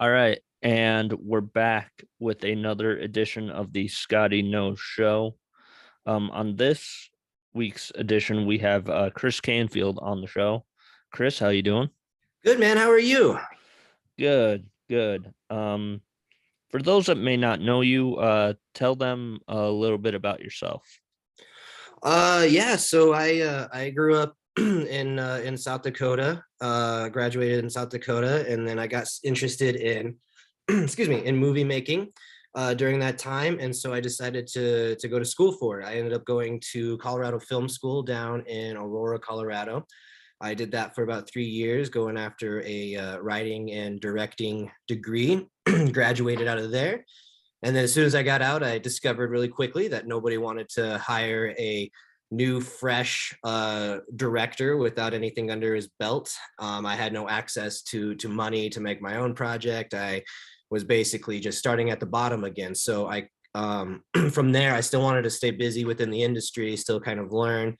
All right, and we're back with another edition of the Scotty Knows Show. On this week's edition, we have Chris Canfield on the show. Chris, how you doing? Good, man. How are you? Good, good. For those that may not know you, tell them a little bit about yourself. Yeah. So I grew up in South Dakota. Graduated in South Dakota, and then I got interested in, excuse me, in movie making during that time, and so I decided to go to school for it. I ended up going to Colorado Film School down in Aurora, Colorado. I did that for about 3 years, going after a writing and directing degree. Graduated out of there. And then as soon as I got out, I discovered really quickly that nobody wanted to hire a new, fresh director without anything under his belt. I had no access to money to make my own project. I was basically just starting at the bottom again. So I from there, I still wanted to stay busy within the industry, still kind of learn.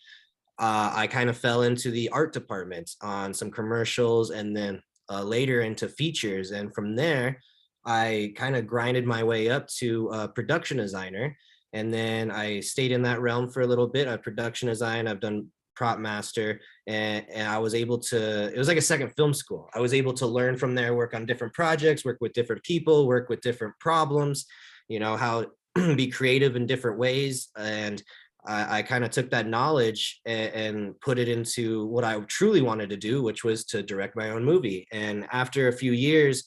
I kind of fell into the art department on some commercials, and then later into features. And from there, I kind of grinded my way up to a production designer. And then I stayed in that realm for a little bit. I've production design, I've done prop master, and I was able to, it was like a second film school. I was able to learn from there, work on different projects, work with different people, work with different problems, how be creative in different ways. And I kind of took that knowledge and put it into what I truly wanted to do, which was to direct my own movie. And after a few years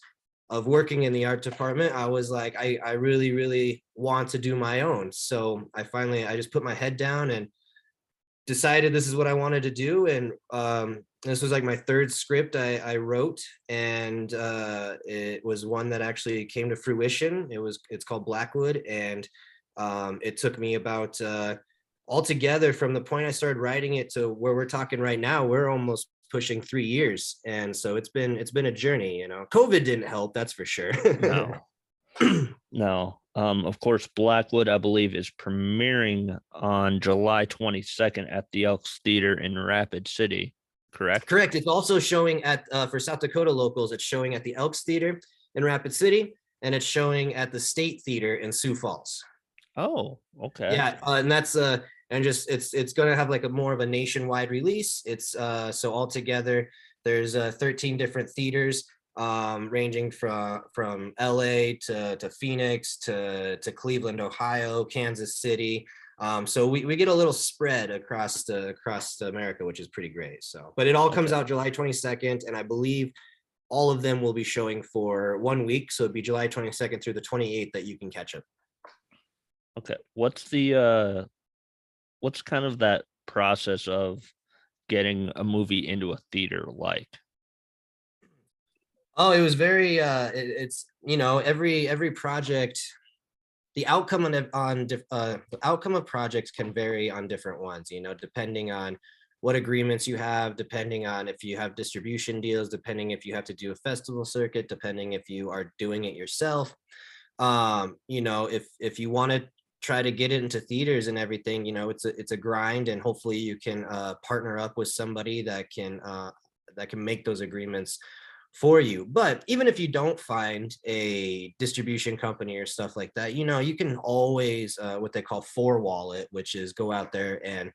of working in the art department, I was like, I really, really want to do my own. So I just put my head down and decided this is what I wanted to do. And this was like my third script I wrote, and it was one that actually came to fruition. It's called Blackwood, and it took me about altogether from the point I started writing it to where we're talking right now, we're almost pushing 3 years. And so it's been a journey. COVID didn't help, that's for sure. No, no. Of course, Blackwood, I believe, is premiering on July 22nd at the Elks Theater in Rapid City, correct? Correct. It's also showing at for South Dakota locals, it's showing at the Elks Theater in Rapid City, and it's showing at the State Theater in Sioux Falls. Oh, okay. Yeah, and that's and just it's going to have like a more of a nationwide release. It's so altogether there's 13 different theaters, ranging from LA to Phoenix to Cleveland, Ohio, Kansas City. So we get a little spread across America, which is pretty great. So, but it all comes Okay. out July 22nd, and I believe all of them will be showing for 1 week. So it'd be July 22nd through the 28th that you can catch up. Okay. What's kind of that process of getting a movie into a theater like? Oh, it was very it's every project, the outcome the outcome of projects can vary on different ones, depending on what agreements you have, depending on if you have distribution deals, depending if you have to do a festival circuit, depending if you are doing it yourself. If you want to try to get it into theaters and everything, it's a grind, and hopefully you can partner up with somebody that can make those agreements for you. But even if you don't find a distribution company or stuff like that, you can always what they call four wallet, which is go out there and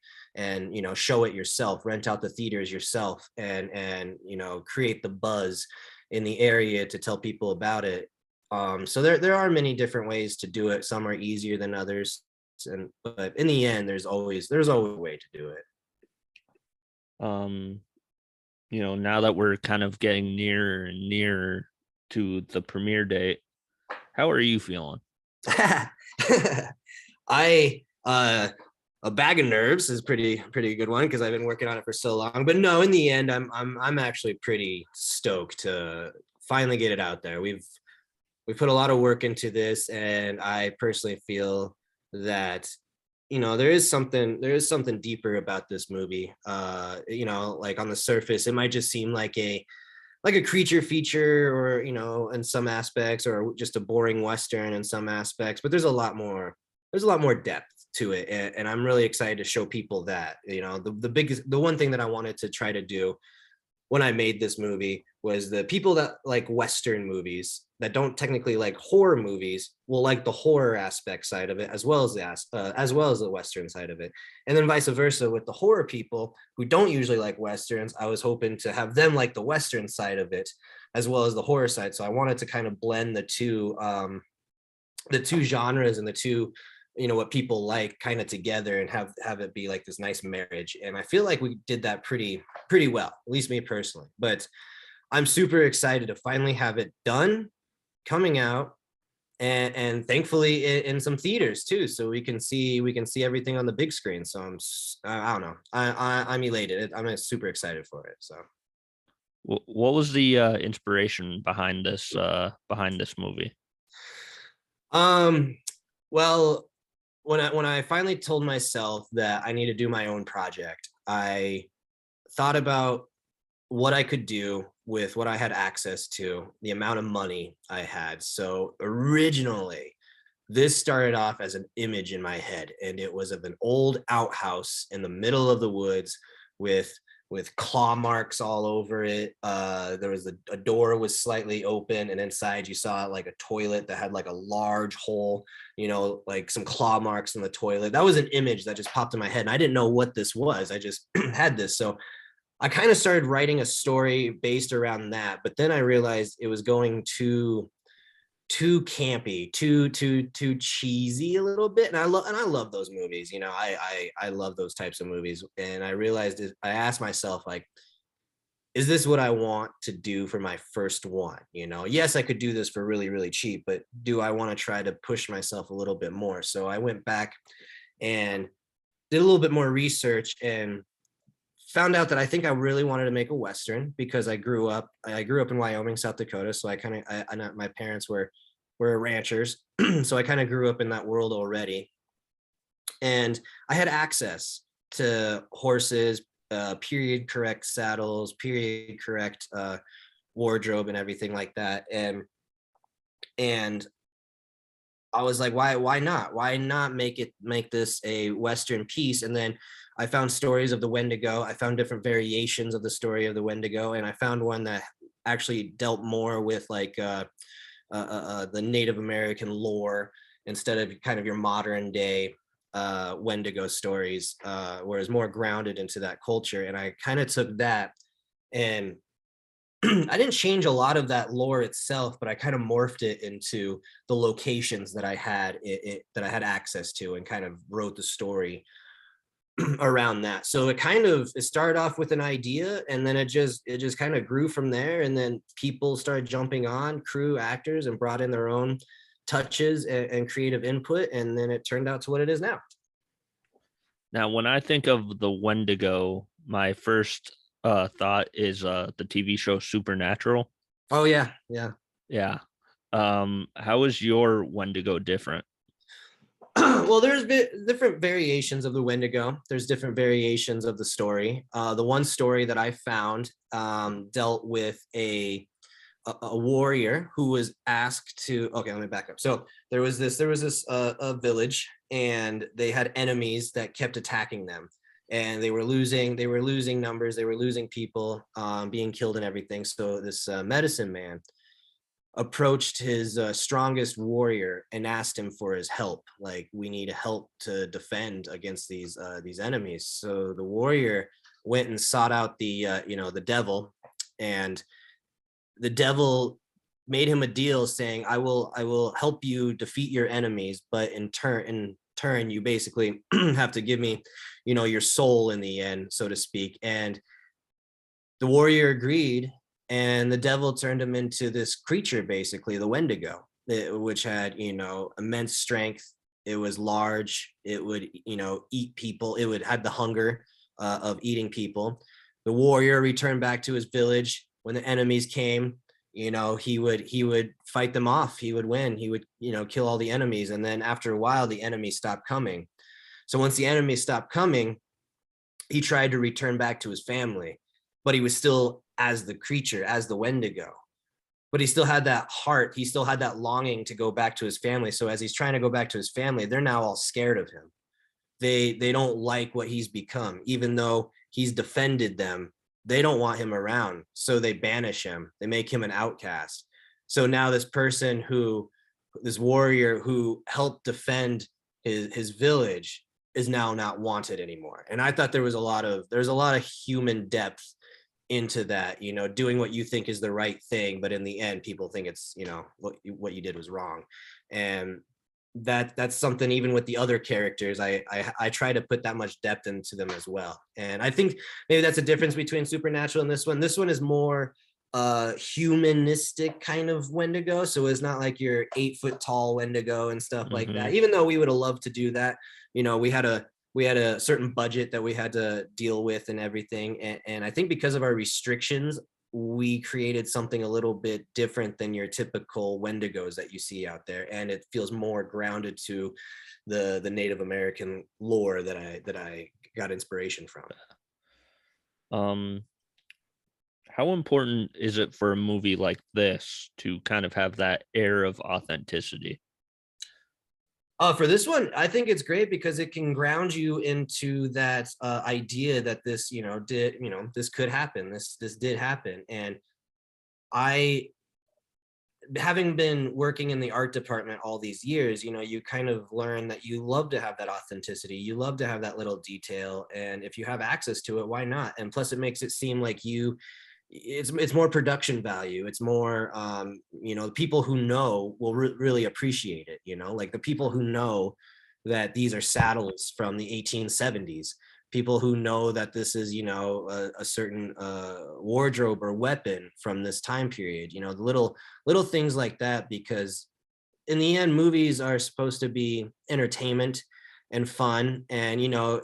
show it yourself, rent out the theaters yourself, and create the buzz in the area to tell people about it. So there are many different ways to do it. Some are easier than others, but in the end, there's always a way to do it. Um, now that we're kind of getting nearer and nearer to the premiere date, how are you feeling? I a bag of nerves is pretty good one because I've been working on it for so long. But no, in the end, I'm actually pretty stoked to finally get it out there. We put a lot of work into this, and I personally feel that there is something deeper about this movie. Like on the surface, it might just seem like a creature feature, or in some aspects, or just a boring Western in some aspects, but there's a lot more depth to it. And I'm really excited to show people that, the one thing that I wanted to try to do when I made this movie was the people that like Western movies that don't technically like horror movies will like the horror aspect side of it as well as the Western side of it, and then vice versa with the horror people who don't usually like Westerns. I was hoping to have them like the Western side of it as well as the horror side. So I wanted to kind of blend the two genres and the two, what people like kind of together and have it be like this nice marriage. And I feel like we did that pretty well, at least me personally. But I'm super excited to finally have it done, coming out, and thankfully in some theaters too, so we can see everything on the big screen. So I don't know, I'm elated. I'm super excited for it. So What was the inspiration behind this movie? Well, when I finally told myself that I need to do my own project, I thought about what I could do with what I had access to, the amount of money I had. So originally, this started off as an image in my head, and it was of an old outhouse in the middle of the woods with claw marks all over it. There was a door was slightly open, and inside you saw like a toilet that had like a large hole, like some claw marks in the toilet. That was an image that just popped in my head, and I didn't know what this was. I just had this. So I kind of started writing a story based around that, but then I realized it was going too campy, too cheesy a little bit. And I love those movies. I love those types of movies. And I realized I asked myself, like, is this what I want to do for my first one? Yes, I could do this for really, really cheap, but do I want to try to push myself a little bit more? So I went back and did a little bit more research and found out that I think I really wanted to make a Western because I grew up in Wyoming, South Dakota. So my parents were ranchers. So I kind of grew up in that world already. And I had access to horses, period correct saddles, period correct wardrobe and everything like that. And I was like, why not? Why not make this a Western piece? And then I found stories of the Wendigo. I found different variations of the story of the Wendigo, and I found one that actually dealt more with like the Native American lore instead of kind of your modern day Wendigo stories, whereas more grounded into that culture. And I kind of took that and I didn't change a lot of that lore itself, but I kind of morphed it into the locations that I had that I had access to, and kind of wrote the story around that. So it started off with an idea, and then it just kind of grew from there. And then people started jumping on, crew, actors, and brought in their own touches and creative input, and then it turned out to what it is now. Now, when I think of the Wendigo, my first thought is the TV show Supernatural. Oh yeah. Yeah. How is your Wendigo different? Well, there's different variations of the Wendigo. There's different variations of the story. The one story that I found dealt with a warrior who was asked to. Okay, let me back up. So there was this a village, and they had enemies that kept attacking them, and they were losing numbers. They were losing people, being killed and everything. So this medicine man approached his strongest warrior and asked him for his help. Like, we need help to defend against these enemies. So the warrior went and sought out the devil, and the devil made him a deal saying, I will help you defeat your enemies, but in turn you basically have to give me your soul in the end, so to speak. And the warrior agreed, and the devil turned him into this creature, basically the Wendigo, which had immense strength. It was large. It would eat people. It would had the hunger of eating people. The warrior returned back to his village. When the enemies came, he would fight them off. He would win. He would kill all the enemies, and then after a while the enemies stopped coming. So once the enemies stopped coming, he tried to return back to his family, but he was still as the creature, as the Wendigo. But he still had that heart. He still had that longing to go back to his family. So as he's trying to go back to his family, they're now all scared of him. They don't like what he's become, even though he's defended them. they don't want him around, so they banish him. They make him an outcast. So now this warrior who helped defend his village is now not wanted anymore. And I thought there's a lot of human depth into that, doing what you think is the right thing, but in the end people think it's, what you did was wrong. And that's something, even with the other characters, I try to put that much depth into them as well. And I think maybe that's a difference between Supernatural and this one. This one is more humanistic kind of Wendigo, so it's not like your 8-foot tall Wendigo and stuff like that, even though we would have loved to do that. We had a certain budget that we had to deal with and everything, and I think because of our restrictions, we created something a little bit different than your typical Wendigos that you see out there, and it feels more grounded to the Native American lore that I got inspiration from. How important is it for a movie like this to kind of have that air of authenticity? For this one, I think it's great because it can ground you into that idea that this, this could happen. This did happen. And I, having been working in the art department all these years, you kind of learn that you love to have that authenticity. You love to have that little detail. And if you have access to it, why not? And plus it makes it seem like it's more production value. It's more, people who know will really appreciate it, like the people who know that these are saddles from the 1870s, people who know that this is, a certain wardrobe or weapon from this time period, the little things like that, because in the end, movies are supposed to be entertainment and fun. And,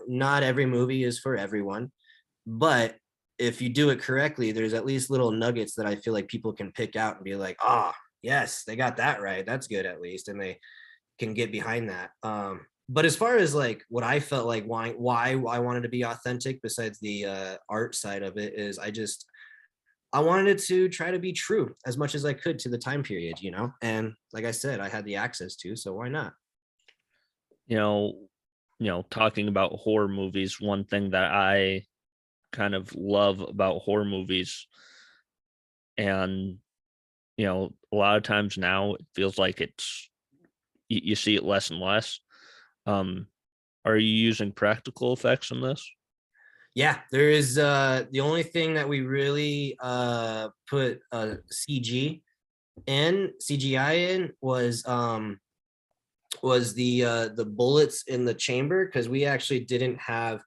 not every movie is for everyone, but if you do it correctly, there's at least little nuggets that I feel like people can pick out and be like, yes, they got that right. That's good, at least. And they can get behind that. But as far as like what I felt like why I wanted to be authentic, besides the art side of it, is I wanted to try to be true as much as I could to the time period, and like I said, I had the access to, so why not? Talking about horror movies, one thing that I kind of love about horror movies, and a lot of times now it feels like you see it less and less. Are you using practical effects in this? Yeah, there is the only thing that we really put CGI in was the bullets in the chamber, because we actually didn't have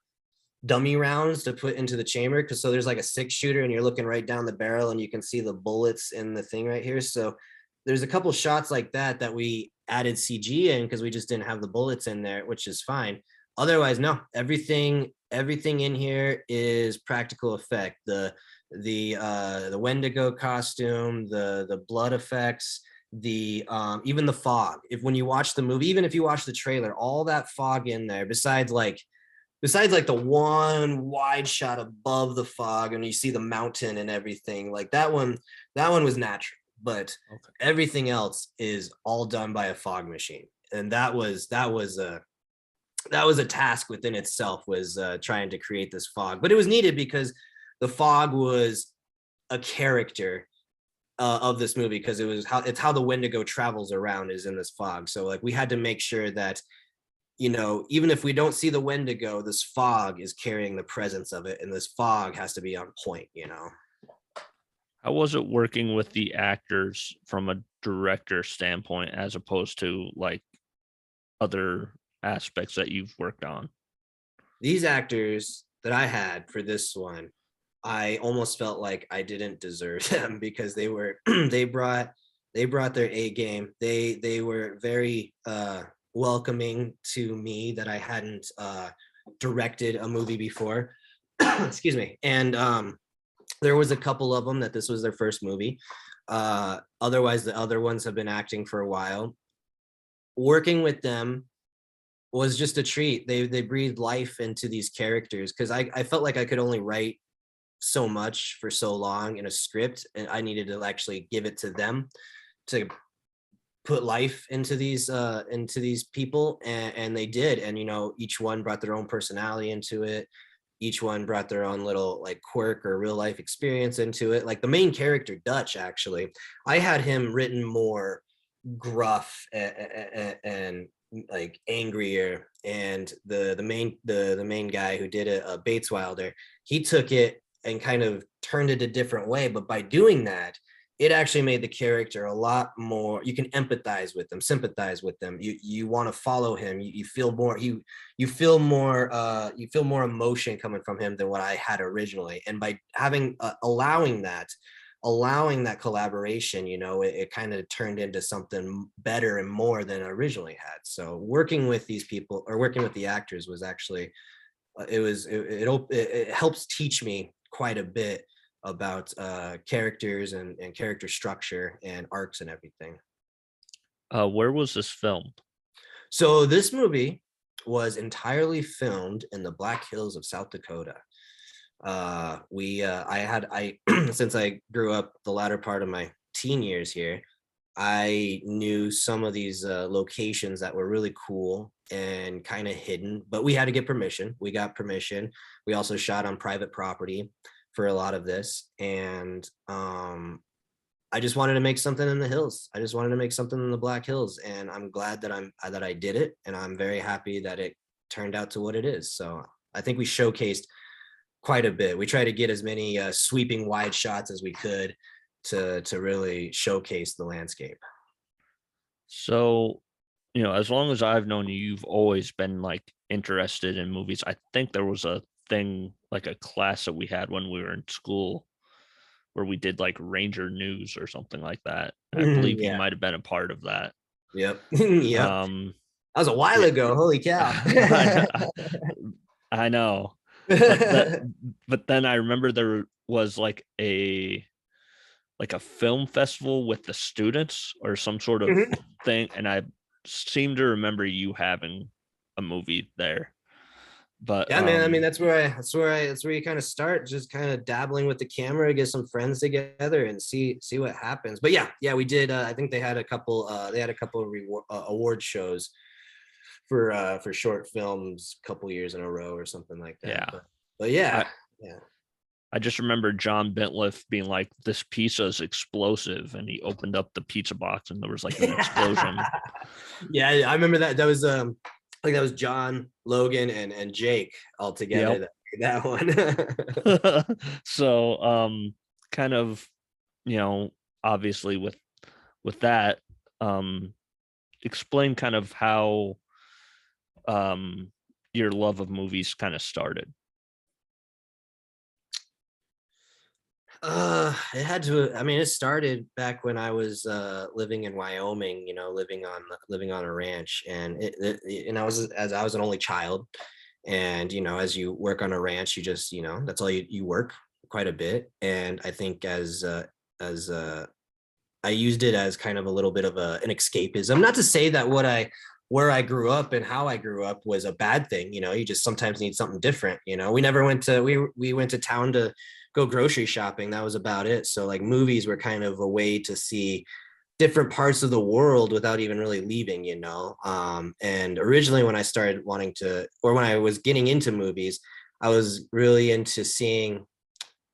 dummy rounds to put into the chamber, because so there's like a 6-shooter and you're looking right down the barrel and you can see the bullets in the thing right here. So there's a couple shots like that we added CG in because we just didn't have the bullets in there, which is fine. Otherwise, no, everything in here is practical effect. The Wendigo costume, the blood effects, even the fog. When you watch the movie, even if you watch the trailer, all that fog in there, besides like the one wide shot above the fog and you see the mountain and everything, like that one was natural, but okay, everything else is all done by a fog machine. And that was a task within itself, was trying to create this fog. But it was needed because the fog was a character of this movie, because it's how the Wendigo travels around, is in this fog. So like we had to make sure that, even if we don't see the Wendigo, this fog is carrying the presence of it, and this fog has to be on point. How was it working with the actors from a director standpoint, as opposed to like other aspects that you've worked on? These actors that I had for this one, I almost felt like I didn't deserve them, because they brought their A game. They were very welcoming to me, that I hadn't directed a movie before. Excuse me. And there was a couple of them that this was their first movie. Otherwise, the other ones have been acting for a while. Working with them was just a treat. They breathed life into these characters, because I felt like I could only write so much for so long in a script, and I needed to actually give it to them to put life into these people, and they did. And each one brought their own personality into it. each one brought their own little like quirk or real life experience into it. Like the main character, Dutch, actually, I had him written more gruff and like angrier, and the main guy who did it, Bates Wilder, he took it and kind of turned it a different way. But by doing that, it actually made the character a lot more, you can empathize with them, sympathize with them, you want to follow him, you feel more, you feel more emotion coming from him than what I had originally. And by having allowing that collaboration, it kind of turned into something better and more than I originally had. So working with these people, or working with the actors, was actually it helps teach me quite a bit about characters and character structure and arcs and everything. Where was this filmed? So this movie was entirely filmed in the Black Hills of South Dakota. I since I grew up the latter part of my teen years here, I knew some of these locations that were really cool and kind of hidden, but we had to get permission. We got permission. We also shot on private property for a lot of this. And I just wanted to make something in the hills. I just wanted to make something in the Black Hills. And I'm glad that I did it. And I'm very happy that it turned out to what it is. So I think we showcased quite a bit. We tried to get as many sweeping wide shots as we could to really showcase the landscape. So, as long as I've known you, you've always been like interested in movies. I think there was a thing, like a class that we had when we were in school, where we did like Ranger News or something like that. I believe you might have been a part of that. Yep. Yep. That was a while ago. Holy cow. I know. But then I remember there was like a film festival with the students or some sort of thing, and I seem to remember you having a movie there. But yeah, man, I mean, that's where you kind of start, just kind of dabbling with the camera, get some friends together and see what happens. But yeah, we did. I think they had a couple of award shows for short films a couple years in a row or something like that. Yeah. But yeah. I just remember John Bentliff being like, "This pizza is explosive," and he opened up the pizza box and there was like an explosion. Yeah, I remember that. That was like that was John, Logan, and Jake all together. Yep. That one. So kind of, obviously with that, explain kind of how your love of movies kind of started. It started back when I was living in Wyoming, living on a ranch, and I was an only child. And as you work on a ranch, you just that's all you work quite a bit. And I think as I used it as kind of a little bit of an escapism. Not to say that where I grew up and how I grew up was a bad thing. You just sometimes need something different. We never went to we went to town to go grocery shopping. That was about it. So like movies were kind of a way to see different parts of the world without even really leaving, and originally when I started when I was getting into movies, I was really into seeing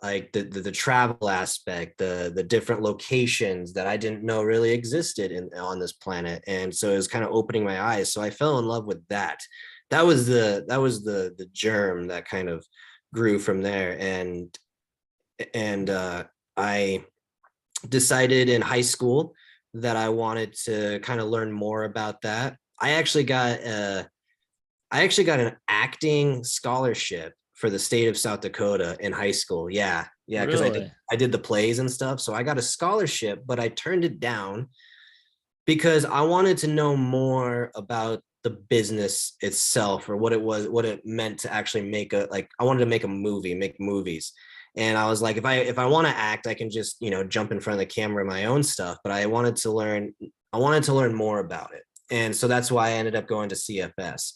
like the travel aspect, the different locations that I didn't know really existed on this planet. And so it was kind of opening my eyes. So I fell in love with that. That was the germ that kind of grew from there. And I decided in high school that I wanted to kind of learn more about that. I actually got an acting scholarship for the state of South Dakota in high school. Yeah, because Really? I did the plays and stuff. So I got a scholarship, but I turned it down because I wanted to know more about the business itself, or what it meant to actually I wanted to make movies. And I was like, if I want to act, I can just, jump in front of the camera, my own stuff. But I wanted to learn more about it. And so that's why I ended up going to CFS.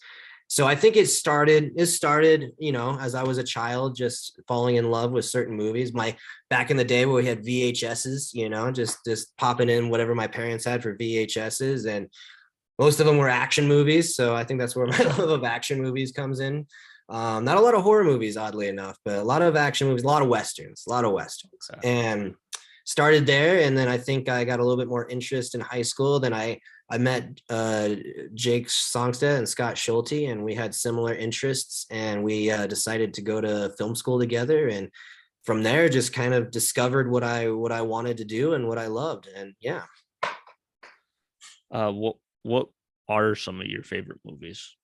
So I think it started, as I was a child, just falling in love with certain movies. Back in the day where we had VHSs, just popping in whatever my parents had for VHSs. And most of them were action movies. So I think that's where my love of action movies comes in. Not a lot of horror movies, oddly enough, but a lot of action movies, a lot of westerns, Okay. and started there. And then I think I got a little bit more interest in high school. Then I met Jake Songstead and Scott Schulte, and we had similar interests, and we decided to go to film school together. And from there, just kind of discovered what I wanted to do and what I loved. And yeah. What are some of your favorite movies?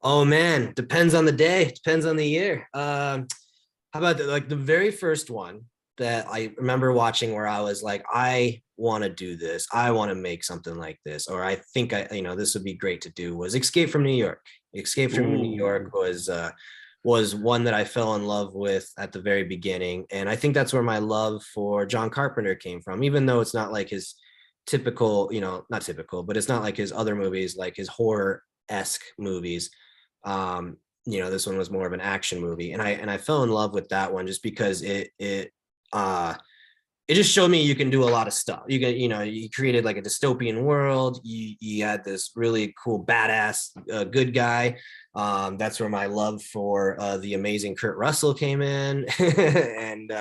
Oh man, depends on the day, depends on the year. How about like the very first one that I remember watching where I was like, I want to do this. I want to make something like this, or I think this would be great to do, was Escape from New York. Escape from New York was one that I fell in love with at the very beginning. And I think that's where my love for John Carpenter came from, even though it's not like his typical, not typical, but it's not like his other movies, like his horror-esque movies. This one was more of an action movie, and I fell in love with that one just because it just showed me you can do a lot of stuff. You created like a dystopian world. You had this really cool badass good guy. That's where my love for the amazing Kurt Russell came in. And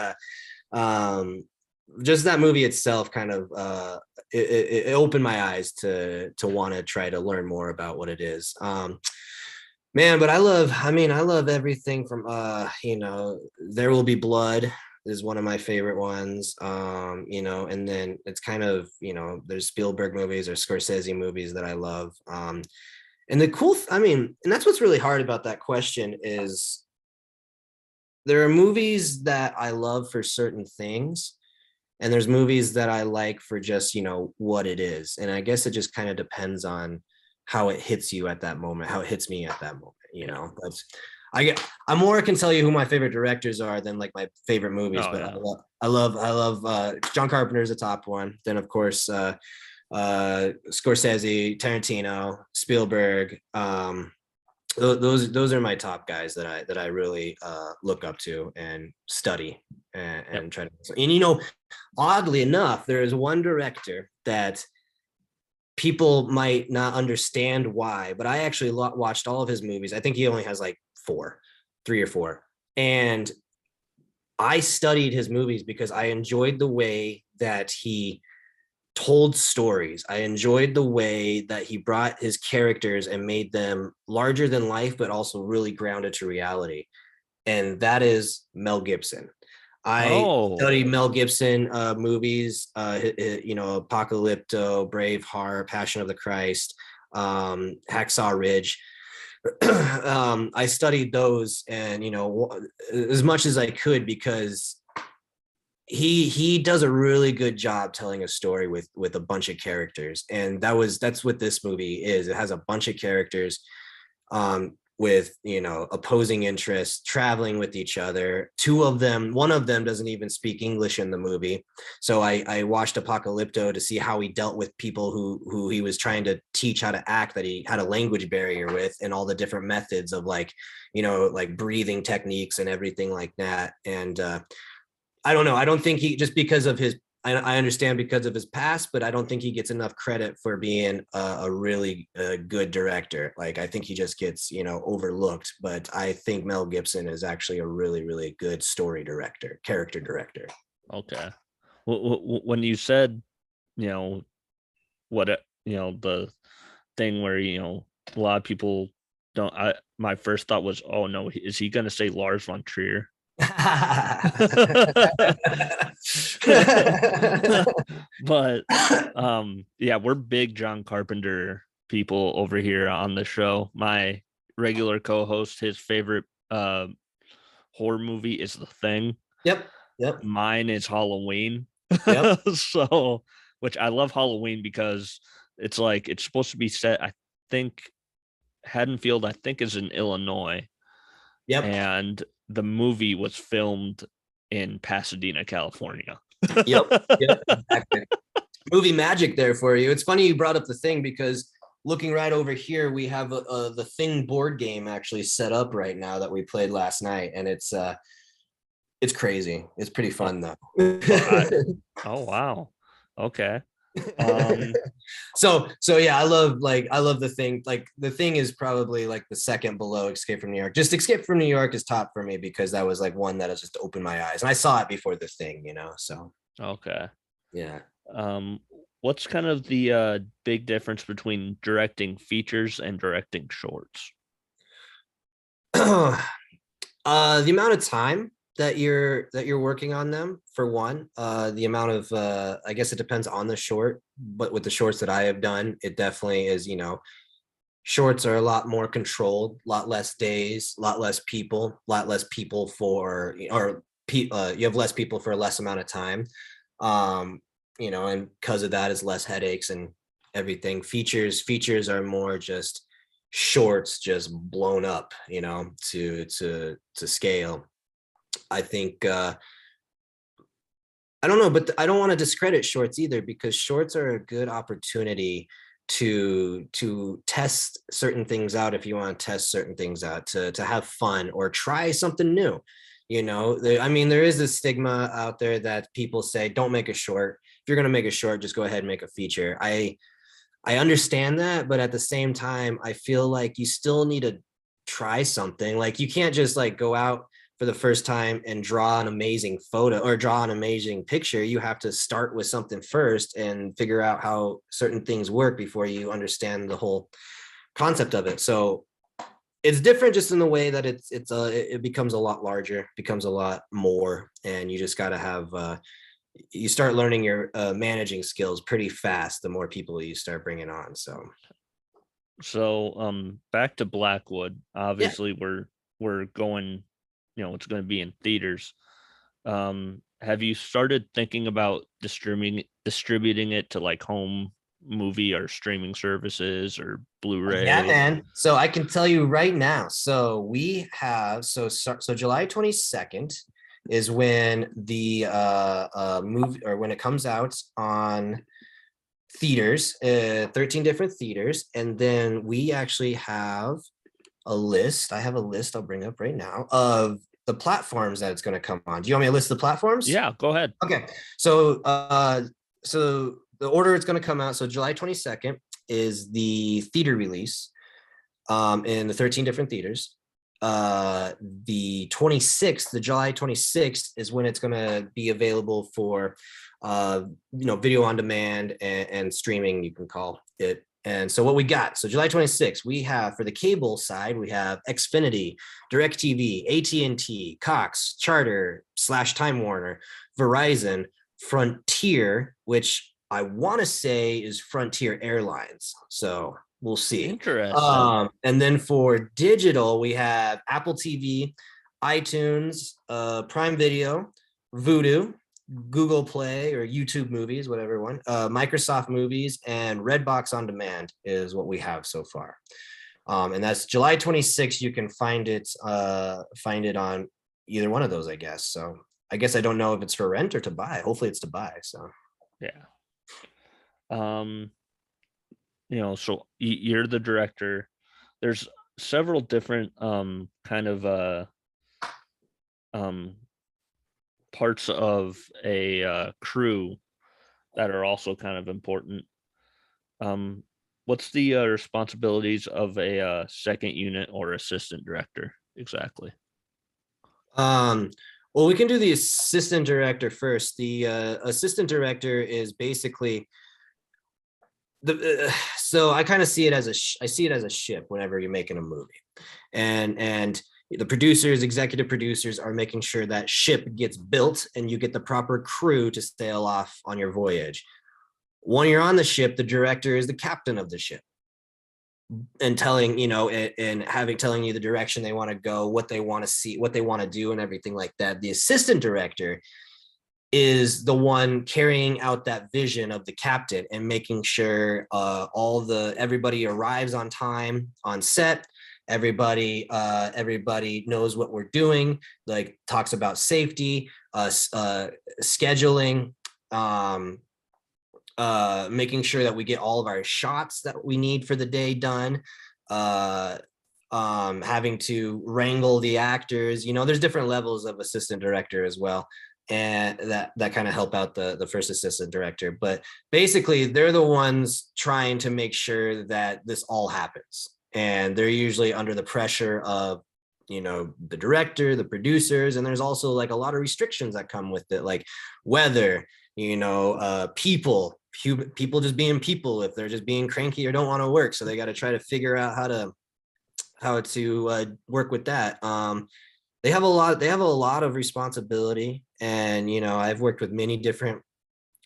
just that movie itself kind of it opened my eyes to want to try to learn more about what it is. Man, but I love everything from There Will Be Blood is one of my favorite ones. And then it's kind of, there's Spielberg movies or Scorsese movies that I love. And the cool, and that's what's really hard about that question is there are movies that I love for certain things, and there's movies that I like for just, what it is. And I guess it just kind of depends on how it hits you at that moment, how it hits me at that moment, but I more can tell you who my favorite directors are than like my favorite movies. Oh, But yeah. I love John Carpenter is the top one. Then of course Scorsese, Tarantino, Spielberg. Those are my top guys that I really look up to and study and try to. And oddly enough, there is one director that people might not understand why, but I actually watched all of his movies. I think he only has like 3 or 4. And I studied his movies because I enjoyed the way that he told stories. I enjoyed the way that he brought his characters and made them larger than life, but also really grounded to reality. And that is Mel Gibson. I studied Mel Gibson movies, Apocalypto, Braveheart, Passion of the Christ, Hacksaw Ridge. I studied those, and as much as I could, because he does a really good job telling a story with a bunch of characters, and that's what this movie is. It has a bunch of characters with opposing interests traveling with each other. One of them doesn't even speak English in the movie, so I watched Apocalypto to see how he dealt with people who he was trying to teach how to act, that he had a language barrier with, and all the different methods of like breathing techniques and everything like that. And I don't know, I don't think he, just because of his, I understand because of his past, but I don't think he gets enough credit for being a really good director. Like, I think he just gets, overlooked. But I think Mel Gibson is actually a really, really good story director, character director. Okay. When you said, what, the thing where, a lot of people don't, my first thought was, oh no, is he going to say Lars von Trier? But yeah, we're big John Carpenter people over here on the show. My regular co-host, his favorite horror movie is The Thing. Yep. Mine is Halloween. Yep. So, which I love Halloween because it's like, it's supposed to be set, I think Haddonfield, I think, is in Illinois. Yep. And the movie was filmed in Pasadena, California. Yep. Exactly. Movie magic there for you. It's funny you brought up The Thing, because looking right over here, we have the Thing board game actually set up right now that we played last night, and it's crazy. It's pretty fun though. Oh wow. Okay. Um, So yeah, I love the thing. Like the thing is probably like the second below Escape from New York. Just Escape from New York is top for me because that was like one that has just opened my eyes. And I saw it before the thing, So okay. yeah. Um, what's kind of the big difference between directing features and directing shorts? The amount of time that you're working on them for one, the amount of I guess it depends on the short, but with the shorts that I have done, it definitely is, shorts are a lot more controlled, a lot less days, a lot less people for, you have less people for a less amount of time. Um, and because of that is less headaches and everything. Features are more just shorts just blown up, to scale. I think I don't know, but I don't want to discredit shorts either because shorts are a good opportunity to test certain things out if you want to test certain things out, to have fun or try something new. I mean, there is a stigma out there that people say, don't make a short. If you're going to make a short, just go ahead and make a feature. I understand that, but at the same time, I feel like you still need to try something. Like you can't just like go out for the first time and draw an amazing photo or draw an amazing picture. You have to start with something first and figure out how certain things work before you understand the whole concept of it. So it's different just in the way that it becomes a lot larger, becomes a lot more, and you just got to have you start learning your managing skills pretty fast the more people you start bringing on. So back to Blackwood. Yeah. Obviously we're going, it's going to be in theaters. Have you started thinking about distributing it to like home movie or streaming services or Yeah, Blu-ray? man. So I can tell you right now. So we have so July 22nd is when the movie, or when it comes out on theaters, 13 different theaters, and then we actually have a list. I have a list I'll bring up right now of the platforms that it's going to come on. Do you want me to list the platforms? Yeah, go ahead. Okay. So the order it's going to come out. So July 22nd is the theater release in the 13 different theaters. The 26th, the July 26th is when it's going to be available for video on demand and streaming, you can call it. And so what we got, so July 26th, we have for the cable side, we have Xfinity, DirecTV, AT&T, Cox, Charter / Time Warner, Verizon, Frontier, which I want to say is Frontier Airlines. So we'll see. Interesting. And then for digital, we have Apple TV, iTunes, Prime Video, Vudu, Google Play or YouTube Movies, whatever one, Microsoft Movies, and Redbox On Demand is what we have so far. And that's July 26th. You can find it on either one of those, I guess. So I guess I don't know if it's for rent or to buy. Hopefully it's to buy. So Yeah. So you're the director. There's several different kind of um parts of a crew that are also kind of important. Um, what's the responsibilities of a second unit or assistant director exactly? well, we can do the assistant director first. The assistant director is basically so I kind of see it as I see it as a ship whenever you're making a movie, and the producers, executive producers, are making sure that ship gets built and you get the proper crew to sail off on your voyage. When you're on the ship, the director is the captain of the ship and telling telling you the direction they want to go, what they want to see, what they want to do, and everything like that. The assistant director is the one carrying out that vision of the captain and making sure everybody arrives on time on set. Everybody knows what we're doing, like talks about safety, scheduling, making sure that we get all of our shots that we need for the day done, having to wrangle the actors. There's different levels of assistant director as well. and that kind of help out the first assistant director. But basically, they're the ones trying to make sure that this all happens, and they're usually under the pressure of, you know, the director, the producers, and there's also like a lot of restrictions that come with it, like weather, you know, people just being people, if they're just being cranky or don't want to work, so they got to try to figure out how to work with that. They have a lot of responsibility, and you know, I've worked with many different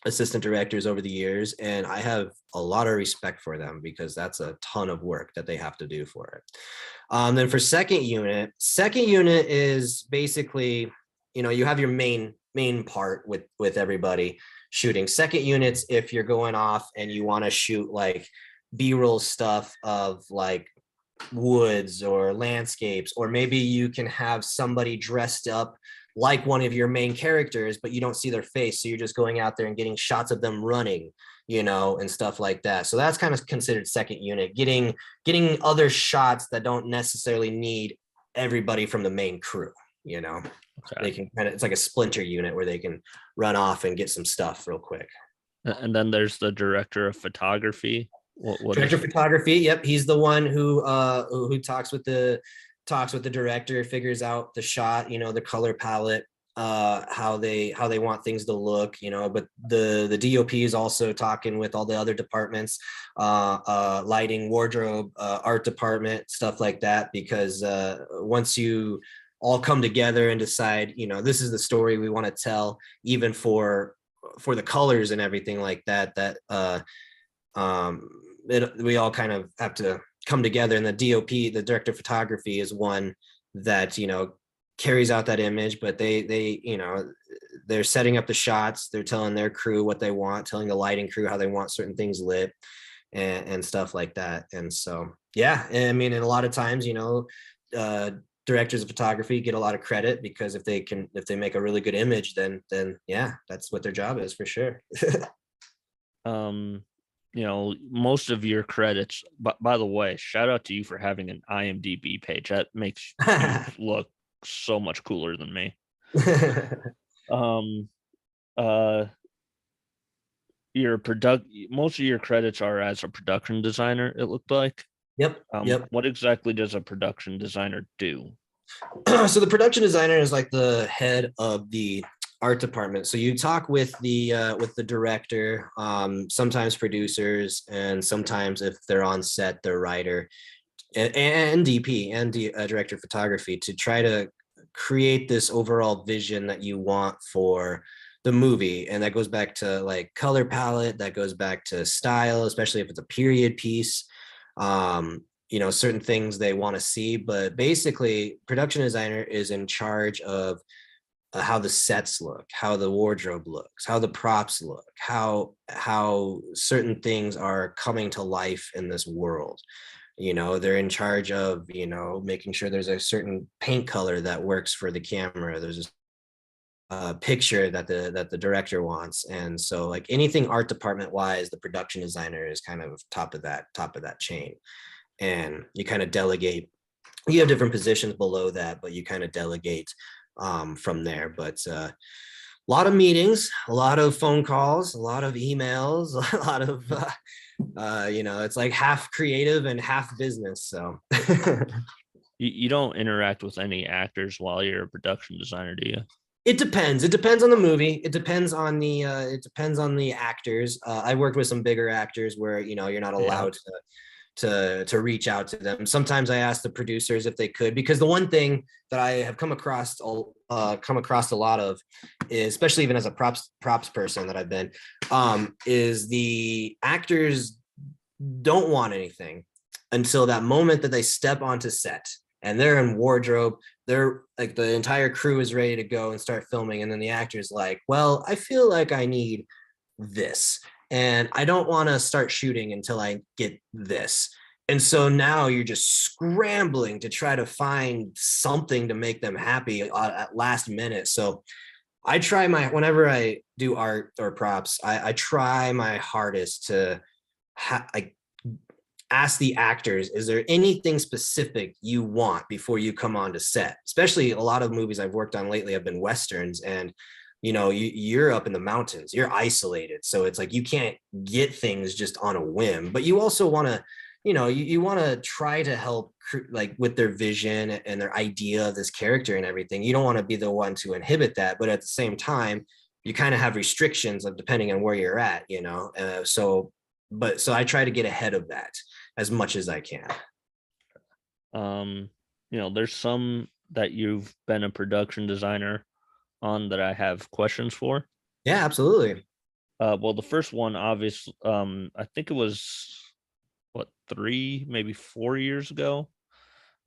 assistant directors over the years, and I have a lot of respect for them because that's a ton of work that they have to do for it. Then for second unit is basically, you know, you have your main part with everybody shooting. Second units, if you're going off and you want to shoot like B-roll stuff of like woods or landscapes, or maybe you can have somebody dressed up like one of your main characters, but you don't see their face, so you're just going out there and getting shots of them running, you know, and stuff like that. So that's kind of considered second unit, getting other shots that don't necessarily need everybody from the main crew, you know. Okay. They can kind of, it's like a splinter unit where they can run off and get some stuff real quick. And then there's the director of photography. What Director of photography, yep, he's the one who talks with the director, figures out the shot, you know, the color palette, how they want things to look, you know. But the DOP is also talking with all the other departments, lighting, wardrobe, art department, stuff like that, because once you all come together and decide, you know, this is the story we want to tell, even for the colors and everything like that, we all kind of have to come together. And the DOP, the director of photography, is one that, you know, carries out that image, but they you know, they're setting up the shots, they're telling their crew what they want, telling the lighting crew how they want certain things lit, and stuff like that. And so, yeah, I mean, and a lot of times, you know, directors of photography get a lot of credit, because if they make a really good image, then yeah, that's what their job is, for sure. You know, most of your credits, but by the way, shout out to you for having an IMDb page. That makes you look so much cooler than me. Most of your credits are as a production designer, it looked like. Yep. What exactly does a production designer do? So the production designer is like the head of the art department. So you talk with the director, sometimes producers, and sometimes if they're on set, their writer, and DP and director of photography, to try to create this overall vision that you want for the movie. And that goes back to like color palette, that goes back to style, especially if it's a period piece. You know, certain things they want to see, but basically production designer is in charge of how the sets look, how the wardrobe looks, how the props look, how certain things are coming to life in this world. You know, they're in charge of, you know, making sure there's a certain paint color that works for the camera. There's a picture that the director wants. And so like anything art department wise, the production designer is kind of top of that chain. And you kind of delegate, you have different positions below that, but you kind of delegate from there. But a lot of meetings, a lot of phone calls, a lot of emails, a lot of you know, it's like half creative and half business. So You don't interact with any actors while you're a production designer, do you? it depends on the movie, it depends on the actors. I worked with some bigger actors where, you know, you're not allowed to reach out to them. Sometimes I ask the producers if they could, because the one thing that I have come across a lot of is, especially even as a props person that I've been, is the actors don't want anything until that moment that they step onto set and they're in wardrobe. They're like, the entire crew is ready to go and start filming, and then the actor's like, well, I feel like I need this, and I don't want to start shooting until I get this. And so now you're just scrambling to try to find something to make them happy at last minute. So I try whenever I do art or props, I try my hardest to ask the actors, is there anything specific you want before you come on to set? Especially a lot of movies I've worked on lately have been Westerns, and you're up in the mountains, you're isolated, so it's like you can't get things just on a whim, but you also want to, you want to try to help like with their vision and their idea of this character and everything. You don't want to be the one to inhibit that, but at the same time you kind of have restrictions of depending on where you're at, so I try to get ahead of that as much as I can. There's some that you've been a production designer on that I have questions for. Yeah, absolutely. Well, the first one, obviously, I think it was what, 3, maybe 4 years ago.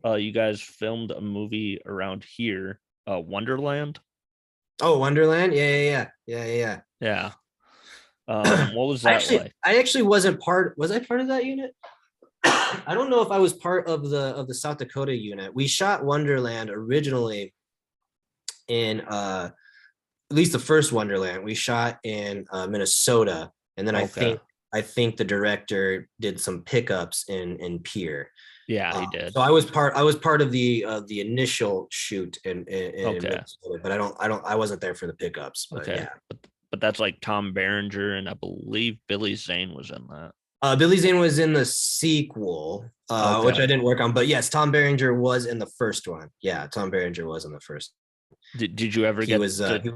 You guys filmed a movie around here, Wonderland. Oh, Wonderland. Yeah. Yeah. What was that like? I actually wasn't part. Was I part of that unit? I don't know if I was part of the South Dakota unit. We shot Wonderland originally in at least the first Wonderland we shot in Minnesota, and then Okay. I think the director did some pickups in Pierre. Yeah, he did. So I was part of the initial shoot in Okay. Minnesota, but I wasn't there for the pickups. But Okay. yeah, But that's like Tom Berenger, and I believe Billy Zane was in that. Billy Zane was in the sequel, which I Okay. didn't work on. But yes, Tom Berenger was in the first one. Yeah, Tom Berenger was in the first. Did you ever He get was. to did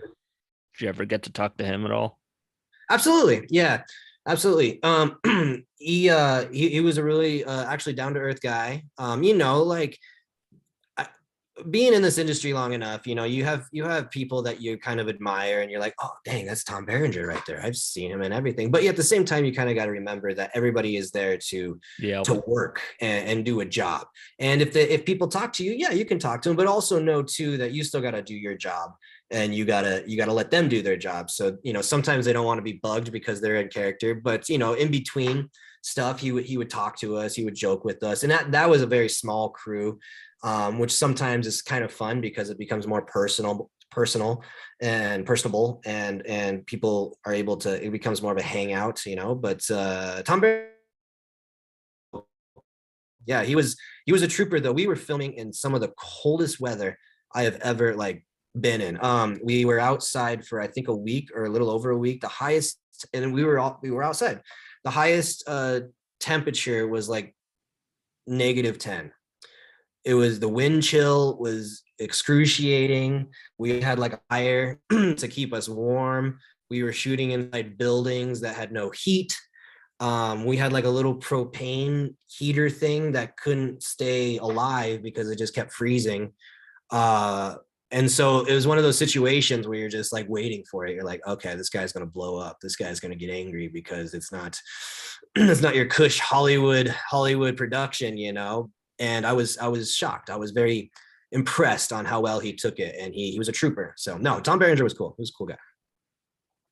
you ever get to talk to him at all? Absolutely, yeah, absolutely. He was a really actually down to earth guy. Like being in this industry long enough, you have people that you kind of admire, and you're like, oh dang, that's Tom Berenger right there. I've seen him and everything. But at the same time, you kind of got to remember that everybody is there to Yeah. work and do a job. And if people talk to you, yeah, you can talk to them, but also know too that you still got to do your job, and you gotta let them do their job. So sometimes they don't want to be bugged because they're in character, but in between stuff, he would talk to us, he would joke with us, and that was a very small crew, which sometimes is kind of fun because it becomes more personal and personable, and people are able to, it becomes more of a hangout, but Tom Bear, yeah, he was a trooper though. We were filming in some of the coldest weather I have ever been in. We were outside for I think a week or a little over a week. The highest, and we were outside. The highest temperature was like -10. It was, the wind chill was excruciating. We had like a fire to keep us warm. We were shooting inside buildings that had no heat. We had like a little propane heater thing that couldn't stay alive because it just kept freezing. And so it was one of those situations where you're just like waiting for it. You're like, okay, this guy's gonna blow up. This guy's gonna get angry because it's not it's not your cush Hollywood production, And I was shocked. I was very impressed on how well he took it, and he was a trooper. So no, Tom Berenger was cool. He was a cool guy.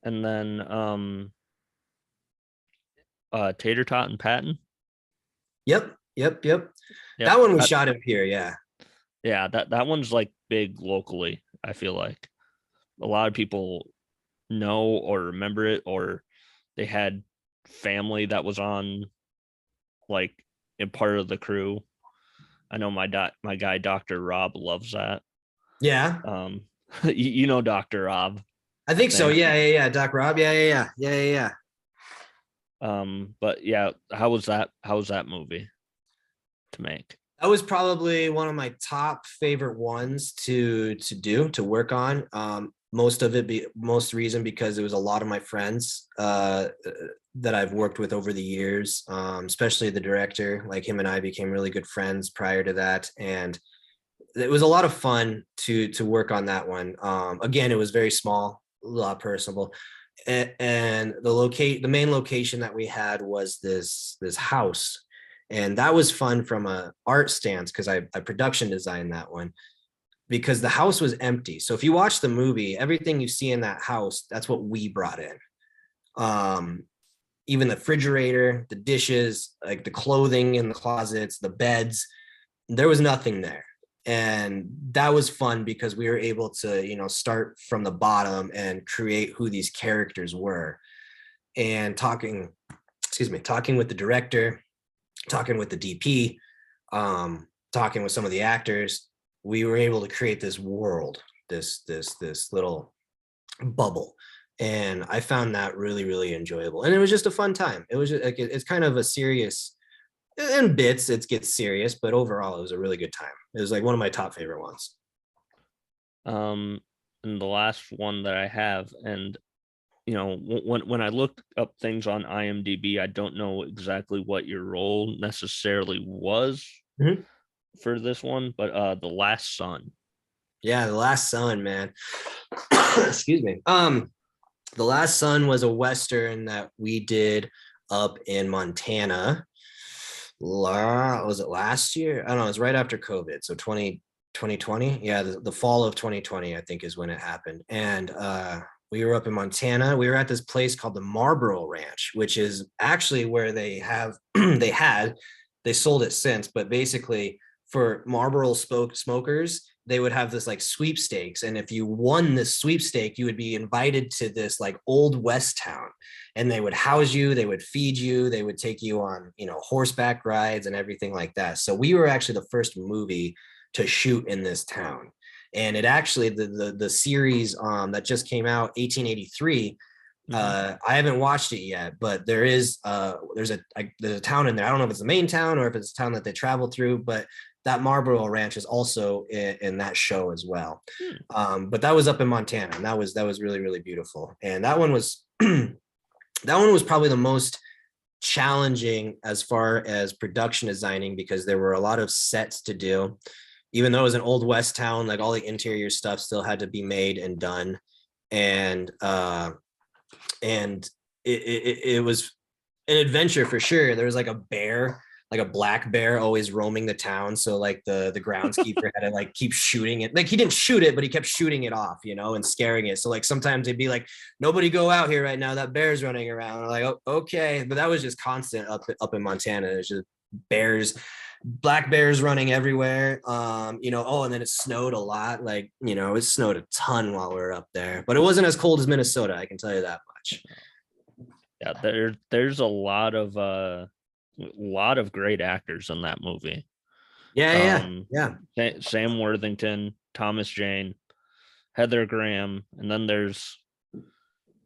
And then Tater Tot and Patton. Yep. Yep. That one we shot him here. Yeah. Yeah, that one's like big locally. I feel like a lot of people know or remember it, or they had family that was on like in part of the crew. I know my guy Dr. Rob loves that. Yeah. Dr. Rob. I think so. Yeah. Doc Rob. Yeah. But yeah, how was that movie to make? That was probably one of my top favorite ones to work on. Most reason because it was a lot of my friends that I've worked with over the years, especially the director. Like him and I became really good friends prior to that, and it was a lot of fun to work on that one. Again, it was very small, a lot personable, and the main location that we had was this house, and that was fun from a art stance because I production designed that one, because the house was empty. So if you watch the movie, everything you see in that house, that's what we brought in. Even the refrigerator, the dishes, like the clothing in the closets, the beds, there was nothing there. And that was fun because we were able to, start from the bottom and create who these characters were. And talking with the director, talking with the DP, talking with some of the actors, we were able to create this world, this little bubble. And I found that really, really enjoyable. And it was just a fun time. It was just, like, it's kind of a serious, in bits, it gets serious, but overall, it was a really good time. It was like one of my top favorite ones. Um, and the last one that I have, and when I look up things on IMDb, I don't know exactly what your role necessarily was Mhm. for this one, but The Last Son. Yeah, The Last Son, man. Excuse me. The Last Son was a Western that we did up in Montana. Was it last year? I don't know. It was right after COVID. So 2020. Yeah, the fall of 2020, I think, is when it happened. And we were up in Montana. We were at this place called the Marlboro Ranch, which is actually where they have, they sold it since, but basically for Marlboro smokers, they would have this like sweepstakes. And if you won this sweepstake, you would be invited to this like old West town, and they would house you, they would feed you, they would take you on, horseback rides and everything like that. So we were actually the first movie to shoot in this town. And it actually, the series that just came out, 1883, I haven't watched it yet, but there's a town in there. I don't know if it's the main town or if it's a town that they travel through, but that Marlboro Ranch is also in that show as well. But that was up in Montana, and that was really, really beautiful. And that one was that one was probably the most challenging as far as production designing, because there were a lot of sets to do. Even though it was an old West town, like all the interior stuff still had to be made and done. And it was an adventure for sure. There was like a bear, like a black bear, always roaming the town. So like the groundskeeper had to like keep shooting it. Like he didn't shoot it, but he kept shooting it off, and scaring it. So like sometimes they'd be like, "Nobody go out here right now. That bear's running around." I'm like, "Oh, okay," but that was just constant up in Montana. There's just bears, black bears running everywhere. Oh, and then it snowed a lot. Like, it snowed a ton while we were up there, but it wasn't as cold as Minnesota, I can tell you that much. Yeah, there's a lot of great actors in that movie. Yeah. Sam Worthington, Thomas Jane, Heather Graham, and then there's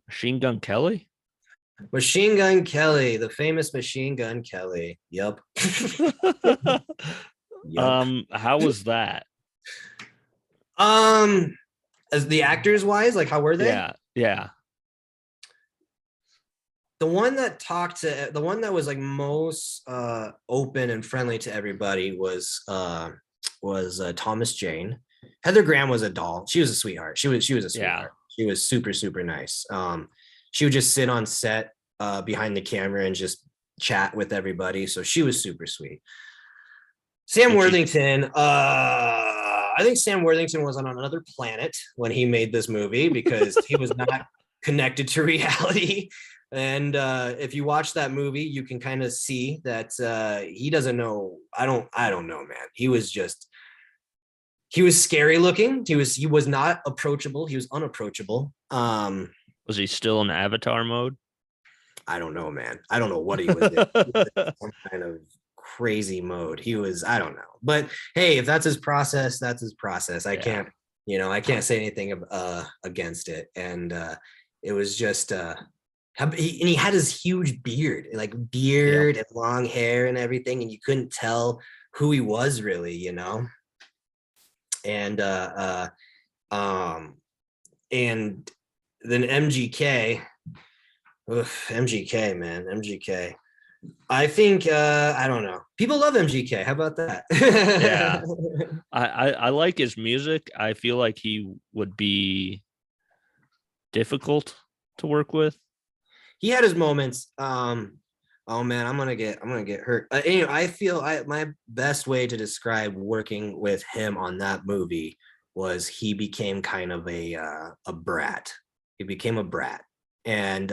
Machine Gun Kelly. Machine Gun Kelly, the famous Machine Gun Kelly. Yep. Yep. How was that? As the actors wise, like how were they? Yeah. The one that was like most open and friendly to everybody was Thomas Jane. Heather Graham was a doll. She was a sweetheart. She was a sweetheart. She was super, super nice. She would just sit on set behind the camera and just chat with everybody. So she was super sweet. Sam Worthington, I think Sam Worthington was on another planet when he made this movie, because he was not connected to reality. And if you watch that movie, you can kind of see that he doesn't know. I don't know, man. He was scary looking. He was not approachable. He was unapproachable. Was he still in Avatar mode? I don't know, man. I don't know what he was in. He was in some kind of crazy mode. I don't know. But hey, if that's his process, that's his process. I can't say anything against it. And it was just he had his huge beard, and long hair and everything, and you couldn't tell who he was really, and and then MGK, man, MGK. I think I don't know. People love MGK. How about that? Yeah, I like his music. I feel like he would be difficult to work with. He had his moments. Oh man, I'm gonna get hurt. Anyway, I feel my best way to describe working with him on that movie was he became kind of a brat. He became a brat, and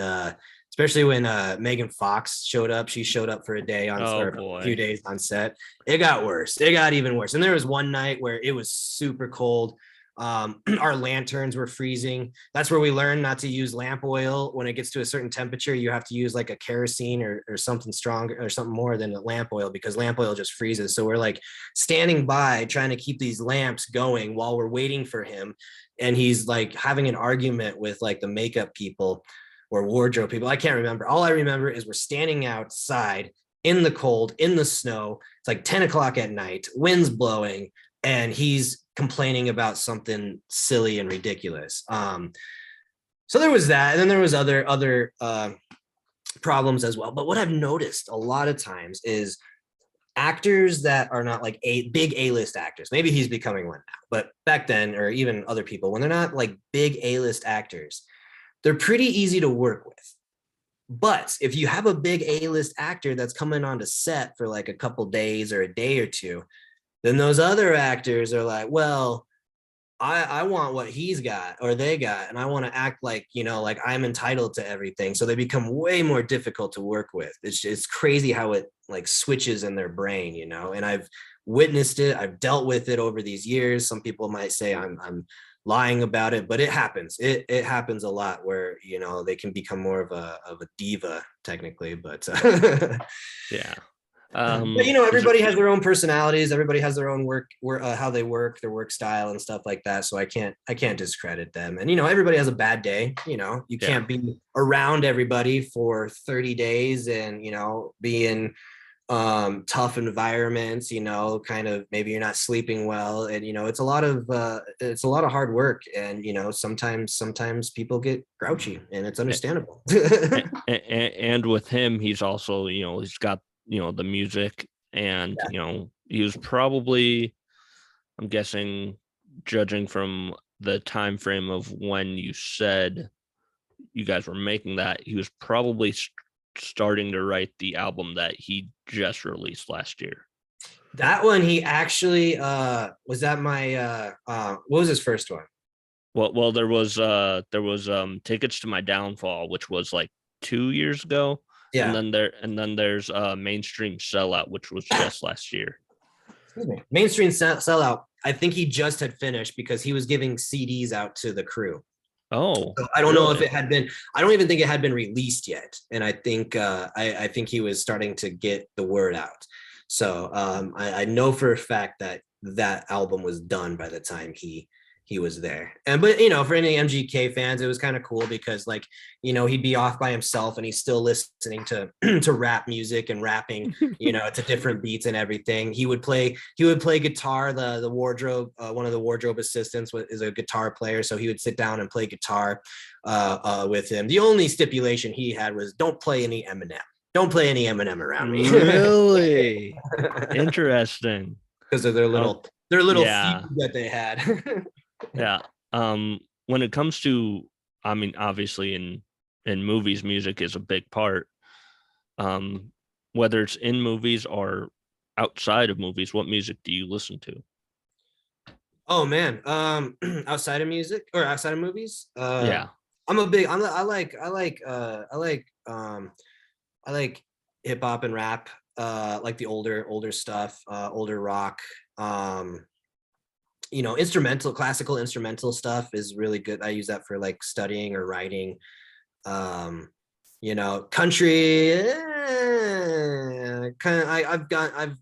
especially when Megan Fox showed up. She showed up for a day a few days on set. It got worse. It got even worse. And there was one night where it was super cold. Our lanterns were freezing. That's where we learned not to use lamp oil. When it gets to a certain temperature, you have to use like a kerosene or something stronger or something more than a lamp oil, because lamp oil just freezes. So we're like standing by trying to keep these lamps going while we're waiting for him. And he's like having an argument with like the makeup people or wardrobe people. I can't remember. All I remember is we're standing outside in the cold, in the snow. It's like 10 o'clock at night, wind's blowing, and he's complaining about something silly and ridiculous. So there was that, and then there was other problems as well. But what I've noticed a lot of times is actors that are not like big A-list actors. Maybe he's becoming one now, but back then, or even other people, when they're not like big A-list actors, they're pretty easy to work with. But if you have a big A-list actor that's coming onto set for like a couple days or a day or two, then those other actors are like, well, I want what he's got or they got, and I want to act like, you know, like I'm entitled to everything. So they become way more difficult to work with. It's crazy how it like switches in their brain, you know, and I've witnessed it. I've dealt with it over these years. Some people might say I'm lying about it, but it happens. It happens a lot where, you know, they can become more of a diva technically, but Yeah. but you know, everybody has their own personalities. Everybody has their own work, how they work, their work style and stuff like that. So I can't discredit them. And you know, everybody has a bad day. You know, you can't be around everybody for 30 days and you know, be in tough environments. You know, kind of maybe you're not sleeping well, and you know, it's a lot of hard work. And you know, sometimes people get grouchy, and it's understandable. and with him, he's also, you know, he's got, you know, the music, and you know, he was probably, I'm guessing, judging from the time frame of when you said you guys were making that, he was probably starting to write the album that he just released last year. That one, he actually was that my what was his first one? Well, there was Tickets to My Downfall, which was like 2 years ago. Yeah. And then there's Mainstream Sellout, which was just last year. Excuse me. Mainstream Sellout, I think he just had finished because he was giving CDs out to the crew. Oh, so I don't know if it had been, I don't even think it had been released yet. And I think I think he was starting to get the word out. So I know for a fact that that album was done by the time he was there. And but you know, for any MGK fans, it was kind of cool because like, you know, he'd be off by himself and he's still listening to to rap music and rapping, you know, to different beats and everything. He would play guitar. The wardrobe, one of the wardrobe assistants is a guitar player, so he would sit down and play guitar with him. The only stipulation he had was don't play any Eminem. Don't play any Eminem around me. Really? Interesting. Because of their little feud yeah. that they had. Yeah. When it comes to, I mean, obviously in movies, music is a big part. Whether it's in movies or outside of movies, what music do you listen to? Oh man, outside of music or outside of movies, Yeah. I like hip hop and rap, like the older stuff, older rock. You know, classical instrumental stuff is really good. I use that for like studying or writing. You know, country,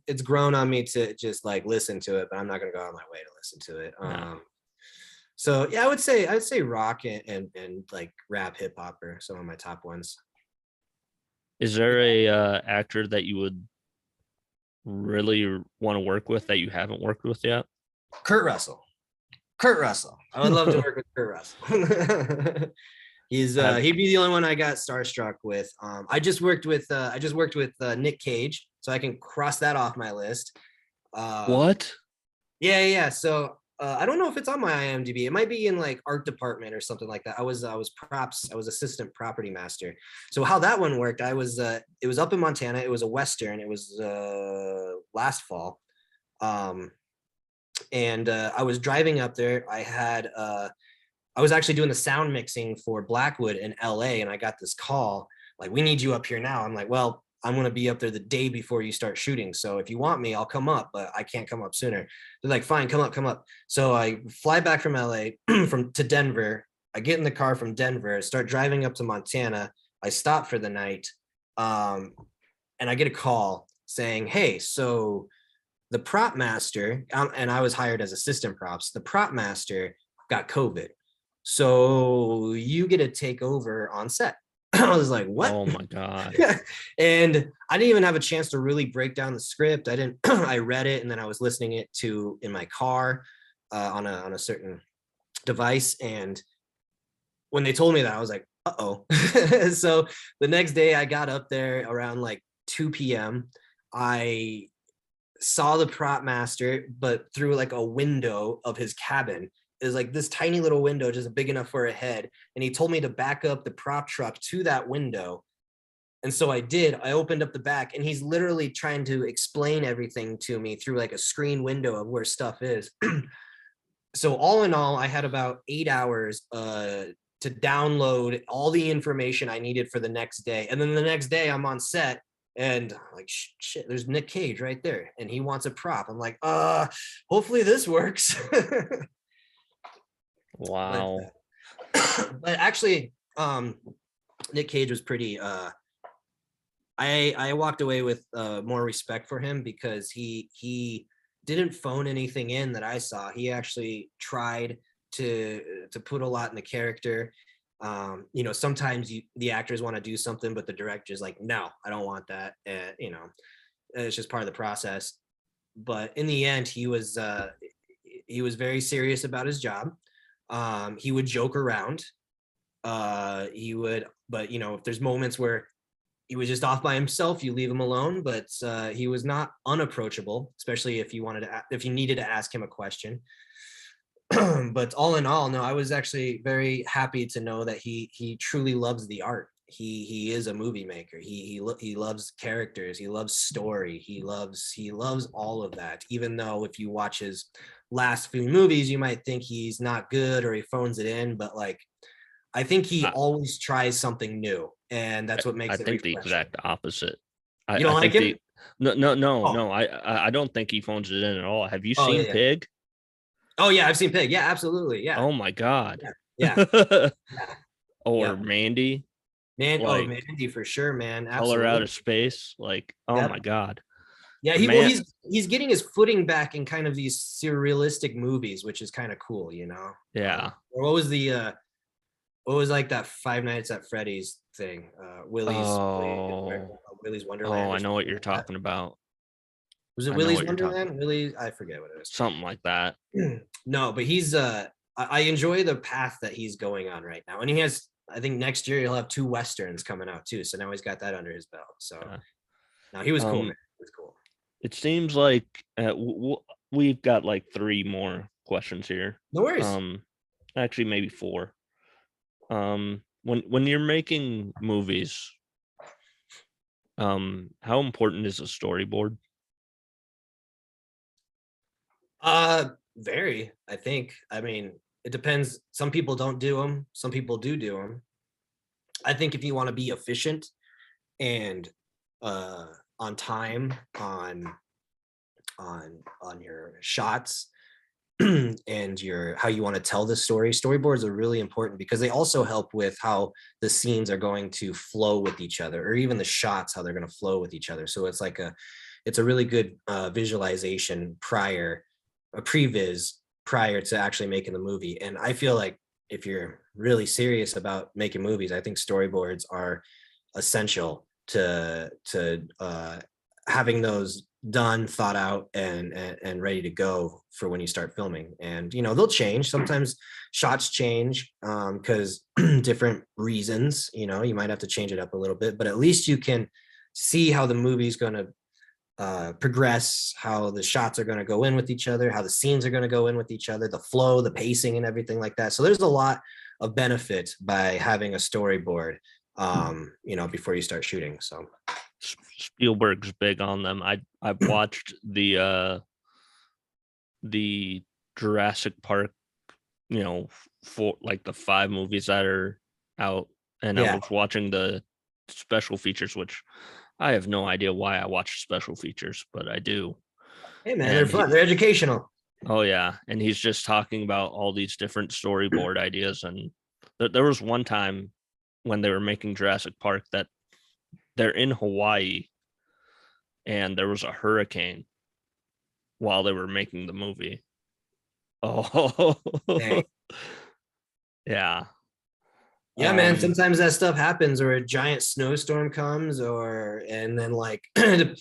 it's grown on me to just like listen to it, but I'm not gonna go out of my way to listen to it. No. So yeah, I'd say rock and like rap, hip hop are some of my top ones. Is there a actor that you would really want to work with that you haven't worked with yet? Kurt Russell. I would love to work with Kurt Russell. He'd be the only one I got starstruck with. I just worked with Nick Cage, so I can cross that off my list. What? Yeah. So I don't know if it's on my IMDb. It might be in like art department or something like that. I was assistant property master. So how that one worked, it was up in Montana. It was a Western. It was last fall. And I was driving up there. I was actually doing the sound mixing for Blackwood in LA, and I got this call like, we need you up here now. I'm like, well, I'm going to be up there the day before you start shooting. So if you want me, I'll come up, but I can't come up sooner. They're like, fine, come up, come up. So I fly back from LA to Denver. I get in the car from Denver, start driving up to Montana. I stop for the night. And I get a call saying, hey, so the prop master, and I was hired as assistant props, the prop master got COVID. So you get to take over on set. I was like, what? Oh my God. And I didn't even have a chance to really break down the script. I didn't, I read it and then I was listening it to in my car on a certain device. And when they told me that, I was like, uh-oh. So the next day I got up there around like 2 p.m. I saw the prop master, but through like a window of his cabin. Is like this tiny little window, just big enough for a head. And he told me to back up the prop truck to that window. And so I did. I opened up the back and he's literally trying to explain everything to me through like a screen window of where stuff is. So all in all, I had about 8 hours to download all the information I needed for the next day. And then the next day I'm on set and like, shit, there's Nick Cage right there. And he wants a prop. I'm like, hopefully this works. Wow. But actually, Nick Cage was pretty, I walked away with more respect for him because he didn't phone anything in that I saw. He actually tried to put a lot in the character. You know, sometimes the actors want to do something, but the director's like, no, I don't want that. You know, it's just part of the process. But in the end, he was very serious about his job. He would joke around. He would, but you know, if there's moments where he was just off by himself, you leave him alone. But he was not unapproachable, especially if you needed to ask him a question. But all in all, no, I was actually very happy to know that he truly loves the art. He is a movie maker. He loves characters. He loves story. He loves all of that. Even though if you watch his last few movies, you might think he's not good or he phones it in, but like I think he always tries something new, and that's what makes I it think the refreshing. exact opposite. You don't like him? No. I don't think he phones it in at all. Have you seen Yeah. Pig? Oh yeah, I've seen Pig. Yeah, absolutely. Yeah. Oh my God. Yeah. Yeah. Or Yep. Mandy, Oh, like Mandy for sure, man. Color Out Absolutely. of Space. Like, oh Yep. my God. Yeah, The he well, man, he's getting his footing back in kind of these surrealistic movies, which is kind of cool, you know. yeah. Or what was like that Five Nights at Freddy's thing? Willy's Wonderland I or know something what you're like that. talking about. Was it I know Willy's what you're talking. Wonderland? Willy, I forget what it was. Something like that. No, but he's I enjoy the path that he's going on right now. And he has, I think next year he'll have 2 Westerns coming out too. So now he's got that under his belt. So Yeah. no, he was cool, man. Um, He was cool. it seems like we've got like 3 more questions here. No worries. Actually maybe 4. When you're making movies, how important is a storyboard? Very, I think. I mean, it depends. Some people don't do them. Some people do them. I think if you want to be efficient and on time on your shots and your how you want to tell the story, storyboards are really important because they also help with how the scenes are going to flow with each other, or even the shots how they're going to flow with each other. So it's like it's a really good visualization a previs prior to actually making the movie. And I feel like if you're really serious about making movies, I think storyboards are essential to having those done, thought out, and ready to go for when you start filming. And you know, they'll change. Sometimes shots change because different reasons. You know, you might have to change it up a little bit, but at least you can see how the movie's going to progress, how the shots are going to go in with each other, how the scenes are going to go in with each other, the flow, the pacing, and everything like that. So there's a lot of benefit by having a storyboard, you know, before you start shooting. So Spielberg's big on them. I've watched the Jurassic Park, you know, for like the 5 movies that are out, and I was watching the special features, which I have no idea why I watch special features, but I do. Hey man, they're And fun. They're educational. oh yeah, and he's just talking about all these different storyboard ideas. And there was one time when they were making Jurassic Park that they're in Hawaii and there was a hurricane while they were making the movie. Oh, Dang. yeah. Yeah, man. Sometimes that stuff happens, or a giant snowstorm comes, or and then like the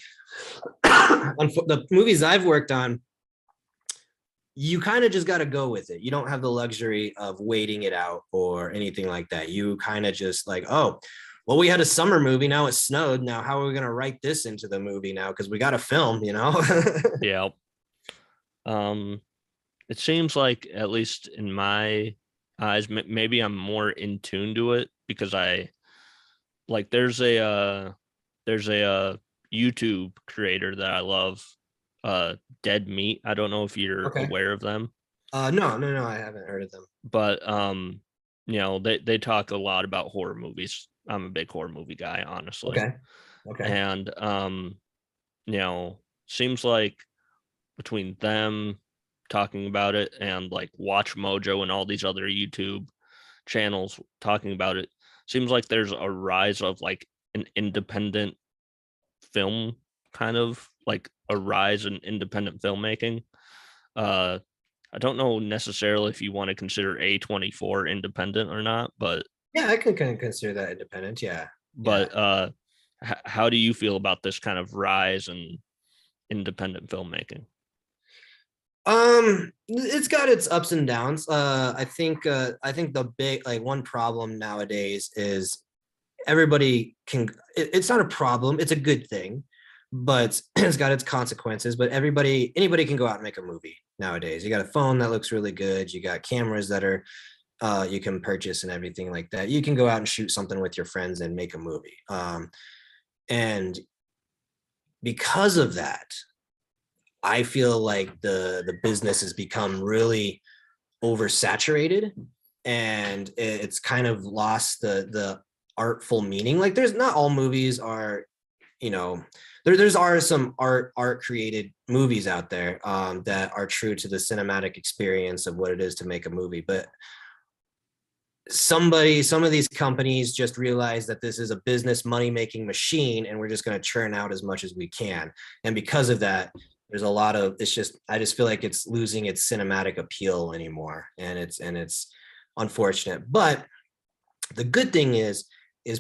movies I've worked on, you kind of just got to go with it. You don't have the luxury of waiting it out or anything like that. You kind of just like, oh, well, we had a summer movie. Now it snowed. Now, how are we going to write this into the movie now? Because we got to film, you know? Yeah. It seems like, at least in my eyes, maybe I'm more in tune to it because I like there's a YouTube creator that I love, Dead Meat. I don't know if you're Okay. aware of them, No, I haven't heard of them. but they talk a lot about horror movies. I'm a big horror movie guy, honestly. Okay. Okay. And seems like between them talking about it and like Watch Mojo and all these other YouTube channels talking about it, seems like there's a rise of like an independent film, kind of like a rise in independent filmmaking. uh I don't know necessarily if you want to consider A24 independent or not, but Yeah, I can kind of consider that independent. Yeah. Yeah. how do you feel about this kind of rise in independent filmmaking? It's got its ups and downs. I think the big like one problem nowadays is everybody can it's not a problem, it's a good thing, but it's got its consequences. But anybody can go out and make a movie nowadays. You got a phone that looks really good, you got cameras that are you can purchase and everything like that. You can go out and shoot something with your friends and make a movie. And because of that, I feel like the business has become really oversaturated, and it's kind of lost the artful meaning. Like there's not all movies are, you know, there's are some art created movies out there that are true to the cinematic experience of what it is to make a movie. But some of these companies just realize that this is a business money making machine, and we're just going to churn out as much as we can. And because of that, there's a lot of I just feel like it's losing its cinematic appeal anymore, and it's unfortunate. But the good thing is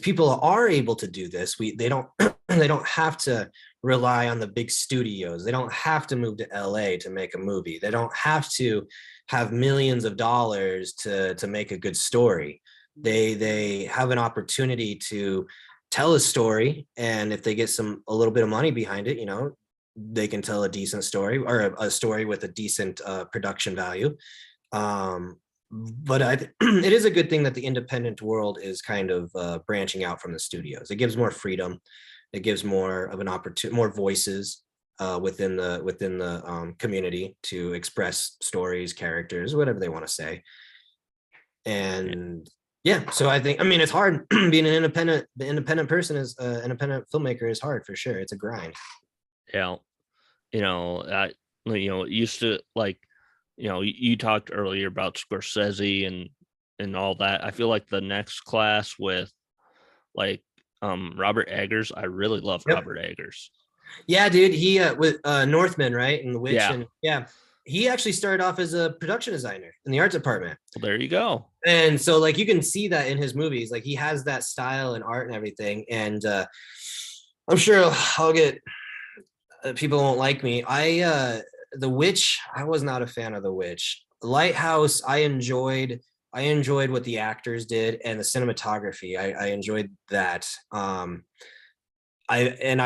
people are able to do this. They don't they don't have to rely on the big studios. They don't have to move to LA to make a movie. They don't have to have millions of dollars to make a good story. They have an opportunity to tell a story, and if they get a little bit of money behind it, you know, they can tell a decent story, or a story with a decent production value. But it is a good thing that the independent world is kind of branching out from the studios. It gives more freedom. It gives more of an opportunity, more voices within the community to express stories, characters, whatever they want to say. And yeah, so I mean, it's hard being an independent person is independent filmmaker is hard for sure. It's a grind. Yeah, it used to, like, you talked earlier about Scorsese and all that. I feel like the next class with like Robert Eggers, I really love Yep. Robert Eggers. Yeah, dude. He with Northman, right? And The Witch. Yeah. And yeah, he actually started off as a production designer in the art department. Well, there you go. And so like you can see that in his movies. Like he has that style and art and everything. And I'm sure I'll get people won't like me. The Witch, I was not a fan of The Witch. Lighthouse, I enjoyed what the actors did, and the cinematography. I enjoyed that. I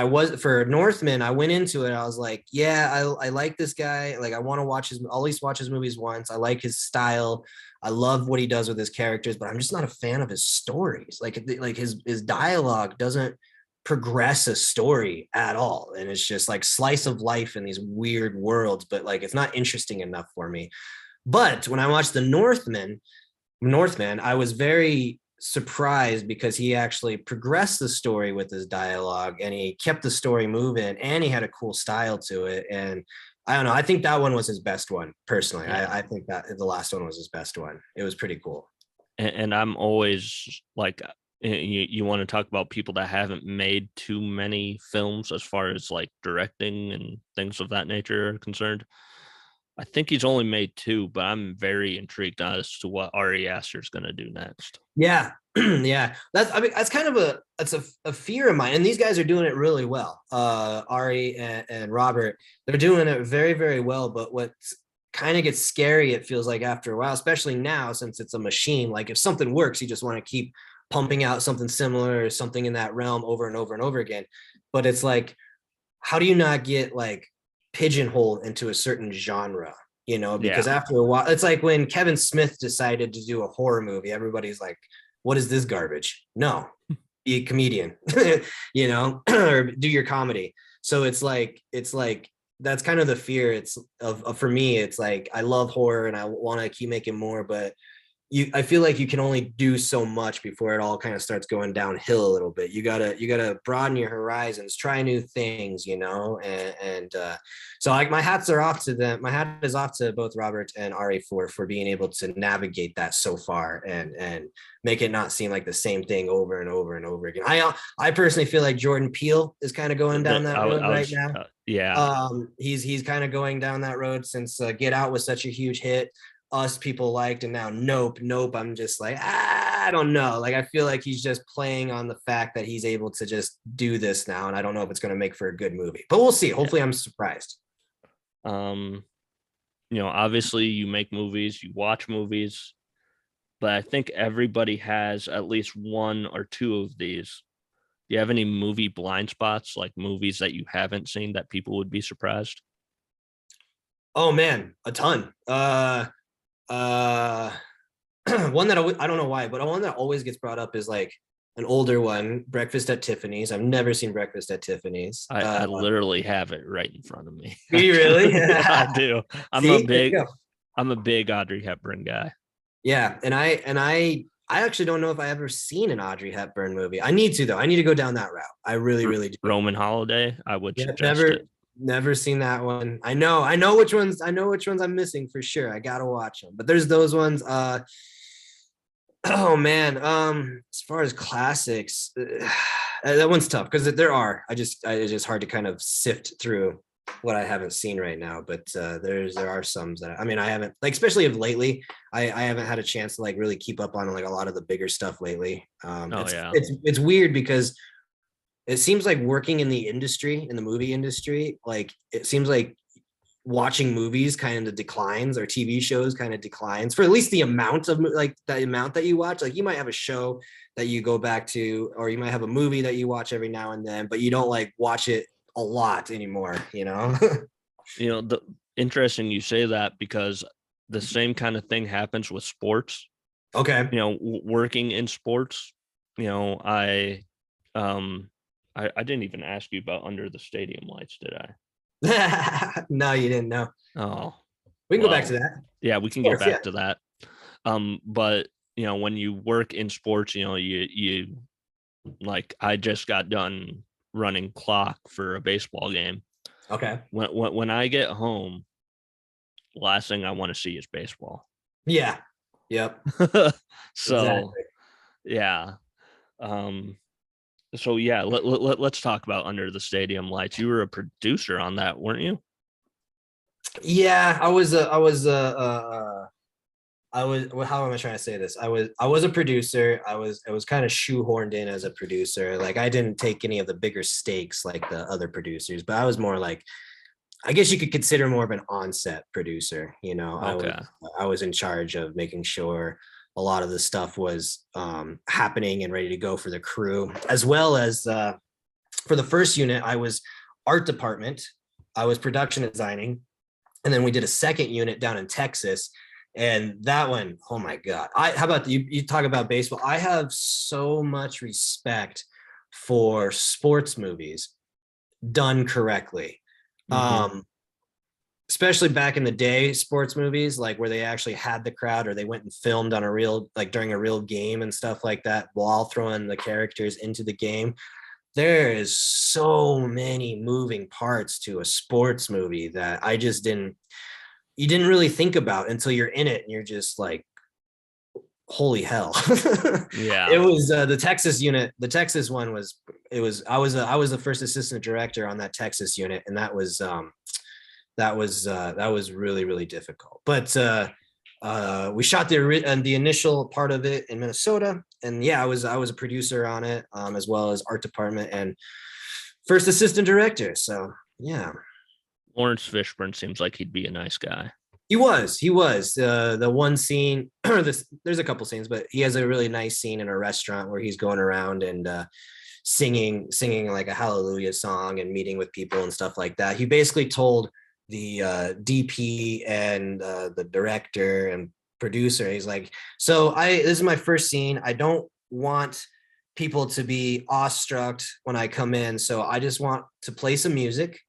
was for Northman, I went into it, I was like, yeah, I like this guy. Like I want to I'll at least watch his movies once. I like his style. I love what he does with his characters, but I'm just not a fan of his stories. Like his dialogue doesn't progress a story at all. And it's just like slice of life in these weird worlds, but like it's not interesting enough for me. But when I watched the Northman, I was very surprised because he actually progressed the story with his dialogue, and he kept the story moving, and he had a cool style to it. And I don't know, I think that one was his best one personally. Yeah. I think that the last one was his best one. It was pretty cool. And I'm always like, you want to talk about people that haven't made too many films as far as like directing and things of that nature are concerned. I think he's only made 2, but I'm very intrigued as to what Ari Aster is going to do next. Yeah. Yeah, that's, I mean, that's kind of a fear of mine, and these guys are doing it really well. Ari and Robert, they're doing it very, very well. But what kind of gets scary, it feels like, after a while, especially now since it's a machine, like if something works, you just want to keep pumping out something similar or something in that realm over and over and over again. But it's like, how do you not get like pigeonholed into a certain genre? You know, because after a while, it's like when Kevin Smith decided to do a horror movie, everybody's like, what is this garbage? No, be a comedian, you know, or do your comedy. So it's like that's kind of the fear. It's of for me, it's like, I love horror and I want to keep making more, but I feel like you can only do so much before it all kind of starts going downhill a little bit. You gotta broaden your horizons, try new things, you know. And so like my hats are off to them. My hat is off to both Robert and Ari for being able to navigate that so far and make it not seem like the same thing over and over and over again. I personally feel like Jordan Peele is kind of going down that road right now. Yeah. He's kind of going down that road since Get Out was such a huge hit. Us people liked, and now Nope. I'm just like, I don't know. Like, I feel like he's just playing on the fact that he's able to just do this now, and I don't know if it's going to make for a good movie, but we'll see. Hopefully, I'm surprised. You know, obviously you make movies, you watch movies, but I think everybody has at least 1 or 2 of these. Do you have any movie blind spots, like movies that you haven't seen that people would be surprised? Oh man, a ton. One that I don't know why, but one that always gets brought up is like an older one, Breakfast at Tiffany's. I've never seen Breakfast at Tiffany's. I literally have it right in front of me. Do you really? Yeah, I do. See? I'm a big Audrey Hepburn guy. Yeah, and I actually don't know if I ever seen an Audrey Hepburn movie. I need to though. I need to go down that route. I really do. Roman Holiday, I would suggest never it. never seen that one. I know which ones I'm missing for sure. I gotta watch them. But there's those ones. Oh man, as far as classics, that one's tough because there are. It's just hard to kind of sift through what I haven't seen right now. But there are some that I haven't, like, especially of lately. I haven't had a chance to like really keep up on like a lot of the bigger stuff lately. It's weird because it seems like working in the movie industry, like it seems like watching movies kind of declines, or TV shows kind of declines, for at least the amount of that you watch. Like you might have a show that you go back to, or you might have a movie that you watch every now and then, but you don't like watch it a lot anymore, you know? You know, the interesting you say that, because the same kind of thing happens with sports. Okay. You know, working in sports, you know, I didn't even ask you about Under the Stadium Lights, did I? No, you didn't know. Oh, we can go back to that. Yeah, we can get back to that. But you know, when you work in sports, you know, you like, I just got done running clock for a baseball game. Okay. When I get home, last thing I want to see is baseball. Yeah. Yep. So exactly. Yeah. So yeah, let's talk about Under the Stadium Lights. You were a producer on that, weren't you? Yeah, I was how am I trying to say this? I was a producer. I was kind of shoehorned in as a producer. Like I didn't take any of the bigger stakes like the other producers, but I was more like, I guess you could consider more of an on-set producer, you know. Okay. I was in charge of making sure a lot of the stuff was happening and ready to go for the crew, as well as for the first unit, I was art department, I was production designing, and then we did a second unit down in Texas. And that one, oh my God. How about you talk about baseball? I have so much respect for sports movies done correctly. Mm-hmm. especially back in the day, sports movies, like where they actually had the crowd or they went and filmed on a real, like during a real game and stuff like that, while throwing the characters into the game. There is so many moving parts to a sports movie that you didn't really think about until you're in it and you're just like, holy hell. It Yeah. was the Texas unit. The Texas one was, I was the first assistant director on that Texas unit, and that was really, really difficult. But we shot the initial part of it in Minnesota, and yeah, I was a producer on it, as well as art department and first assistant director. So yeah, Lawrence Fishburne seems like he'd be a nice guy. he was the one scene. There's a couple scenes, but he has a really nice scene in a restaurant where he's going around and singing like a hallelujah song and meeting with people and stuff like that. He basically told the DP and the director and producer, he's like, so this is my first scene. I don't want people to be awestruck when I come in. So I just want to play some music.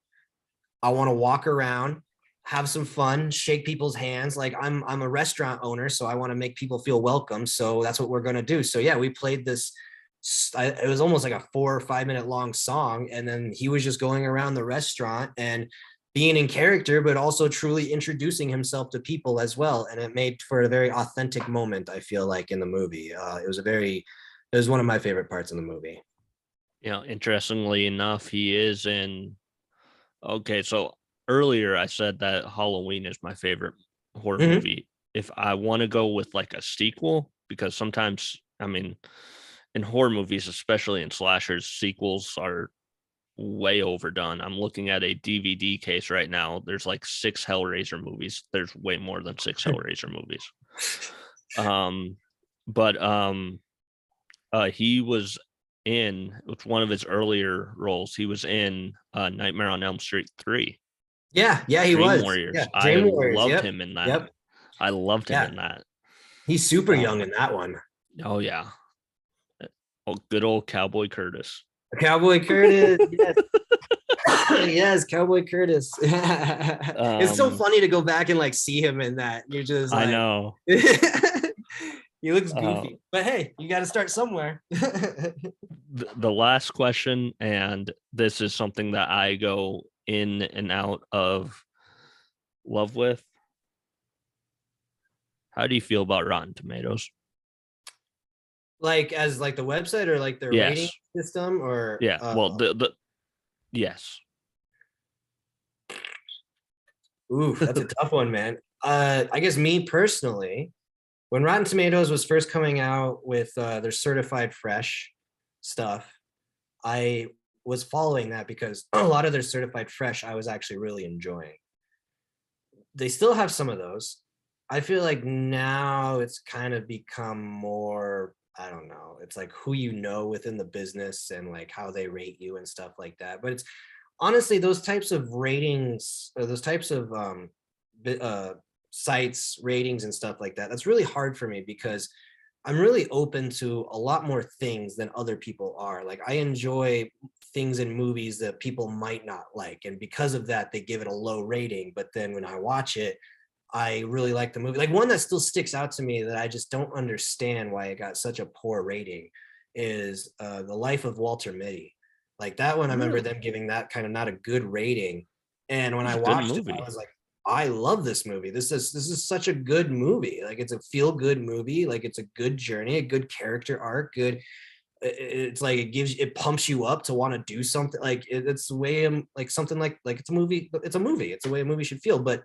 I want to walk around, have some fun, shake people's hands. Like I'm a restaurant owner, so I want to make people feel welcome. So that's what we're going to do. So yeah, we played this. It was almost like a 4 or 5 minute long song. And then he was just going around the restaurant and being in character, but also truly introducing himself to people as well. And it made for a very authentic moment, I feel like, in the movie. It was one of my favorite parts in the movie. Interestingly enough, he is in. Okay, so earlier I said that Halloween is my favorite horror Mhm. movie. If I want to go with like a sequel, because sometimes, I mean, in horror movies, especially in slashers, sequels are way overdone. I'm looking at a DVD case right now. There's like 6 Hellraiser movies. There's way more than 6 Hellraiser movies. Um, but he was in, it's one of his earlier roles. He was in Nightmare on Elm Street 3. Yeah, he Dream was. Warriors. Yeah, I Dream Warriors. loved Yep, him in that. yep. I loved him Yeah, in that. he's super young Um, in that one. oh yeah. Oh, good old Cowboy Curtis. Cowboy Curtis. Yes. Yes, Cowboy Curtis. It's so Um, funny to go back and like see him in that. You're just I like, know. he looks Uh, goofy, but hey, you got to start somewhere. the last question, and this is something that I go in and out of love with. How do you feel about Rotten Tomatoes? Like as like the website or like their rating Yes. system or Yeah. Well, the yes. oof, that's a tough one, man. I guess me personally, when Rotten Tomatoes was first coming out with their certified fresh stuff, I was following that because a lot of their certified fresh I was actually really enjoying. They still have some of those. I feel like now it's kind of become more, I don't know, it's like who you know within the business and like how they rate you and stuff like that. But it's honestly those types of ratings or those types of sites ratings and stuff like that, that's really hard for me because I'm really open to a lot more things than other people are. Like I enjoy things in movies that people might not like, and because of that they give it a low rating, but then when I watch it I really like the movie. Like one that still sticks out to me that I just don't understand why it got such a poor rating is The Life of Walter Mitty. Like that one, I remember Really? them giving that kind of not a good rating. And when It's I a good watched it, I movie. was like, I love this movie. This is such a good movie. Like it's a feel good movie. Like it's a good journey, a good character arc, good. It's like it pumps you up to want to do something. Like it's the way like something like it's a movie. It's a movie. It's the way a movie should feel. But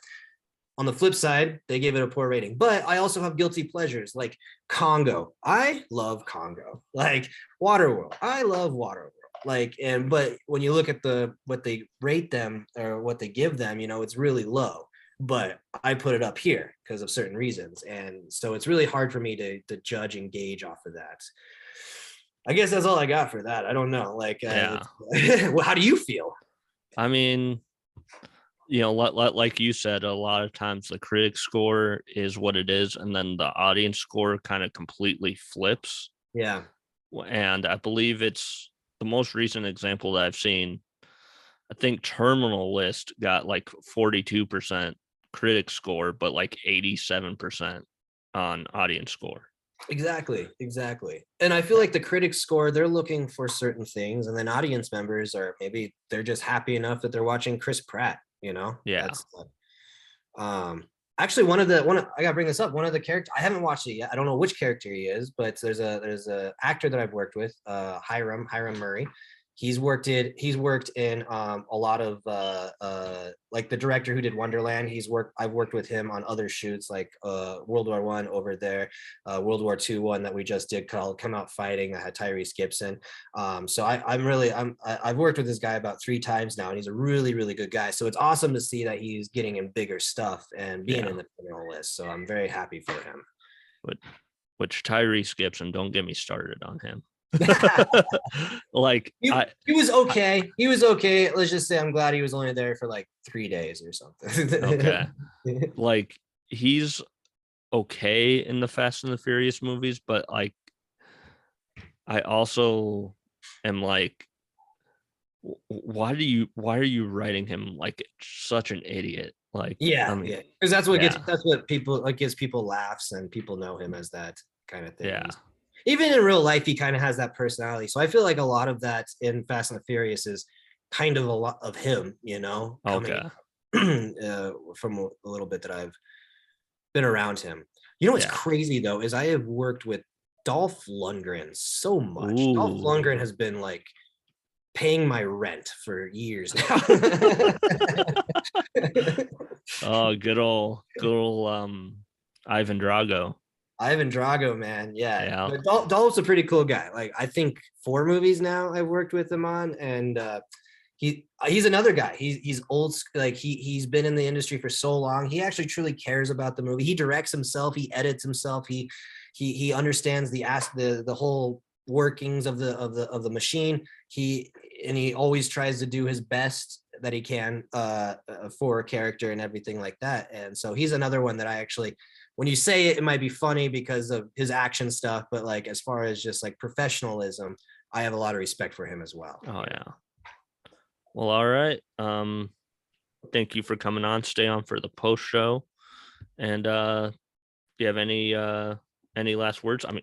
on the flip side, they gave it a poor rating. But I also have guilty pleasures like Congo. I love Congo. Like Waterworld. I love Waterworld. Like but when you look at what they rate them or what they give them, it's really low. But I put it up here because of certain reasons, and so it's really hard for me to judge and gauge off of that. I guess that's all I got for that. I don't know. Like, Yeah. well, how do you feel? I mean, like you said, a lot of times the critic score is what it is, and then the audience score kind of completely flips. Yeah. And I believe it's the most recent example that I've seen. I think Terminal List got like 42% critic score, but like 87% on audience score. Exactly. And I feel like the critics score, they're looking for certain things, and then audience members are maybe they're just happy enough that they're watching Chris Pratt, Yeah. That's actually I gotta bring this up. One of the characters, I haven't watched it yet. I don't know which character he is, but there's a actor that I've worked with, Hiram Murray. He's worked in a lot of like the director who did Wonderland. I've worked with him on other shoots like World War I over there, World War II one that we just did called Come Out Fighting that had Tyrese Gibson. So I've worked with this guy about 3 times now, and he's a really, really good guy. So it's awesome to see that he's getting in bigger stuff and being in the criminal list. So I'm very happy for him. Which Tyrese Gibson, don't get me started on him. Like he was okay. He was okay. Let's just say I'm glad he was only there for like 3 days or something. Okay. Like he's okay in the Fast and the Furious movies, but like I also am like, why are you writing him like such an idiot? Like, yeah, because that's what people like, gives people laughs, and people know him as that kind of thing. Yeah. Even in real life, he kind of has that personality. So I feel like a lot of that in Fast and the Furious is kind of a lot of him, Okay. From a little bit that I've been around him. What's crazy though is I have worked with Dolph Lundgren so much. Ooh. Dolph Lundgren has been like paying my rent for years now. Oh, good old Ivan Drago. Ivan Drago, man. Yeah. But Dolph's a pretty cool guy. Like I think 4 movies now I've worked with him on, and he's another guy. He's old, like he's been in the industry for so long. He actually truly cares about the movie. He directs himself, he edits himself, he understands the whole workings of the machine. He always tries to do his best that he can for a character and everything like that. And so he's another one that I actually, when you say it, it might be funny because of his action stuff, but like as far as just like professionalism, I have a lot of respect for him as well. Oh yeah. Well, all right. Thank you for coming on. Stay on for the post show. And do you have any last words? I mean,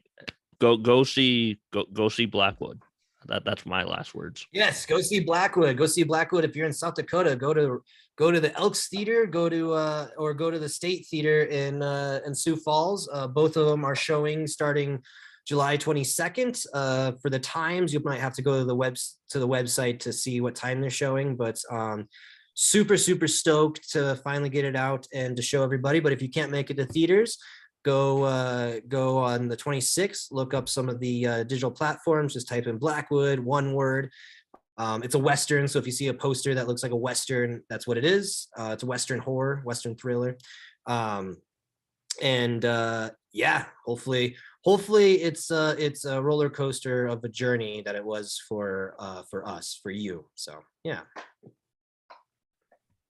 go see Blackwood. That's my last words. Yes, go see Blackwood. Go see Blackwood if you're in South Dakota. Go to the Elks Theater. Go to the State Theater in Sioux Falls. Both of them are showing starting July 22nd. For the times, you might have to go to the website to see what time they're showing. But super stoked to finally get it out and to show everybody. But if you can't make it to theaters, go on the 26th, look up some of the digital platforms, just type in Blackwood, one word. It's a Western, so if you see a poster that looks like a Western, that's what it is. It's a Western horror, Western thriller. Hopefully it's a roller coaster of a journey that it was for us, for you. So yeah.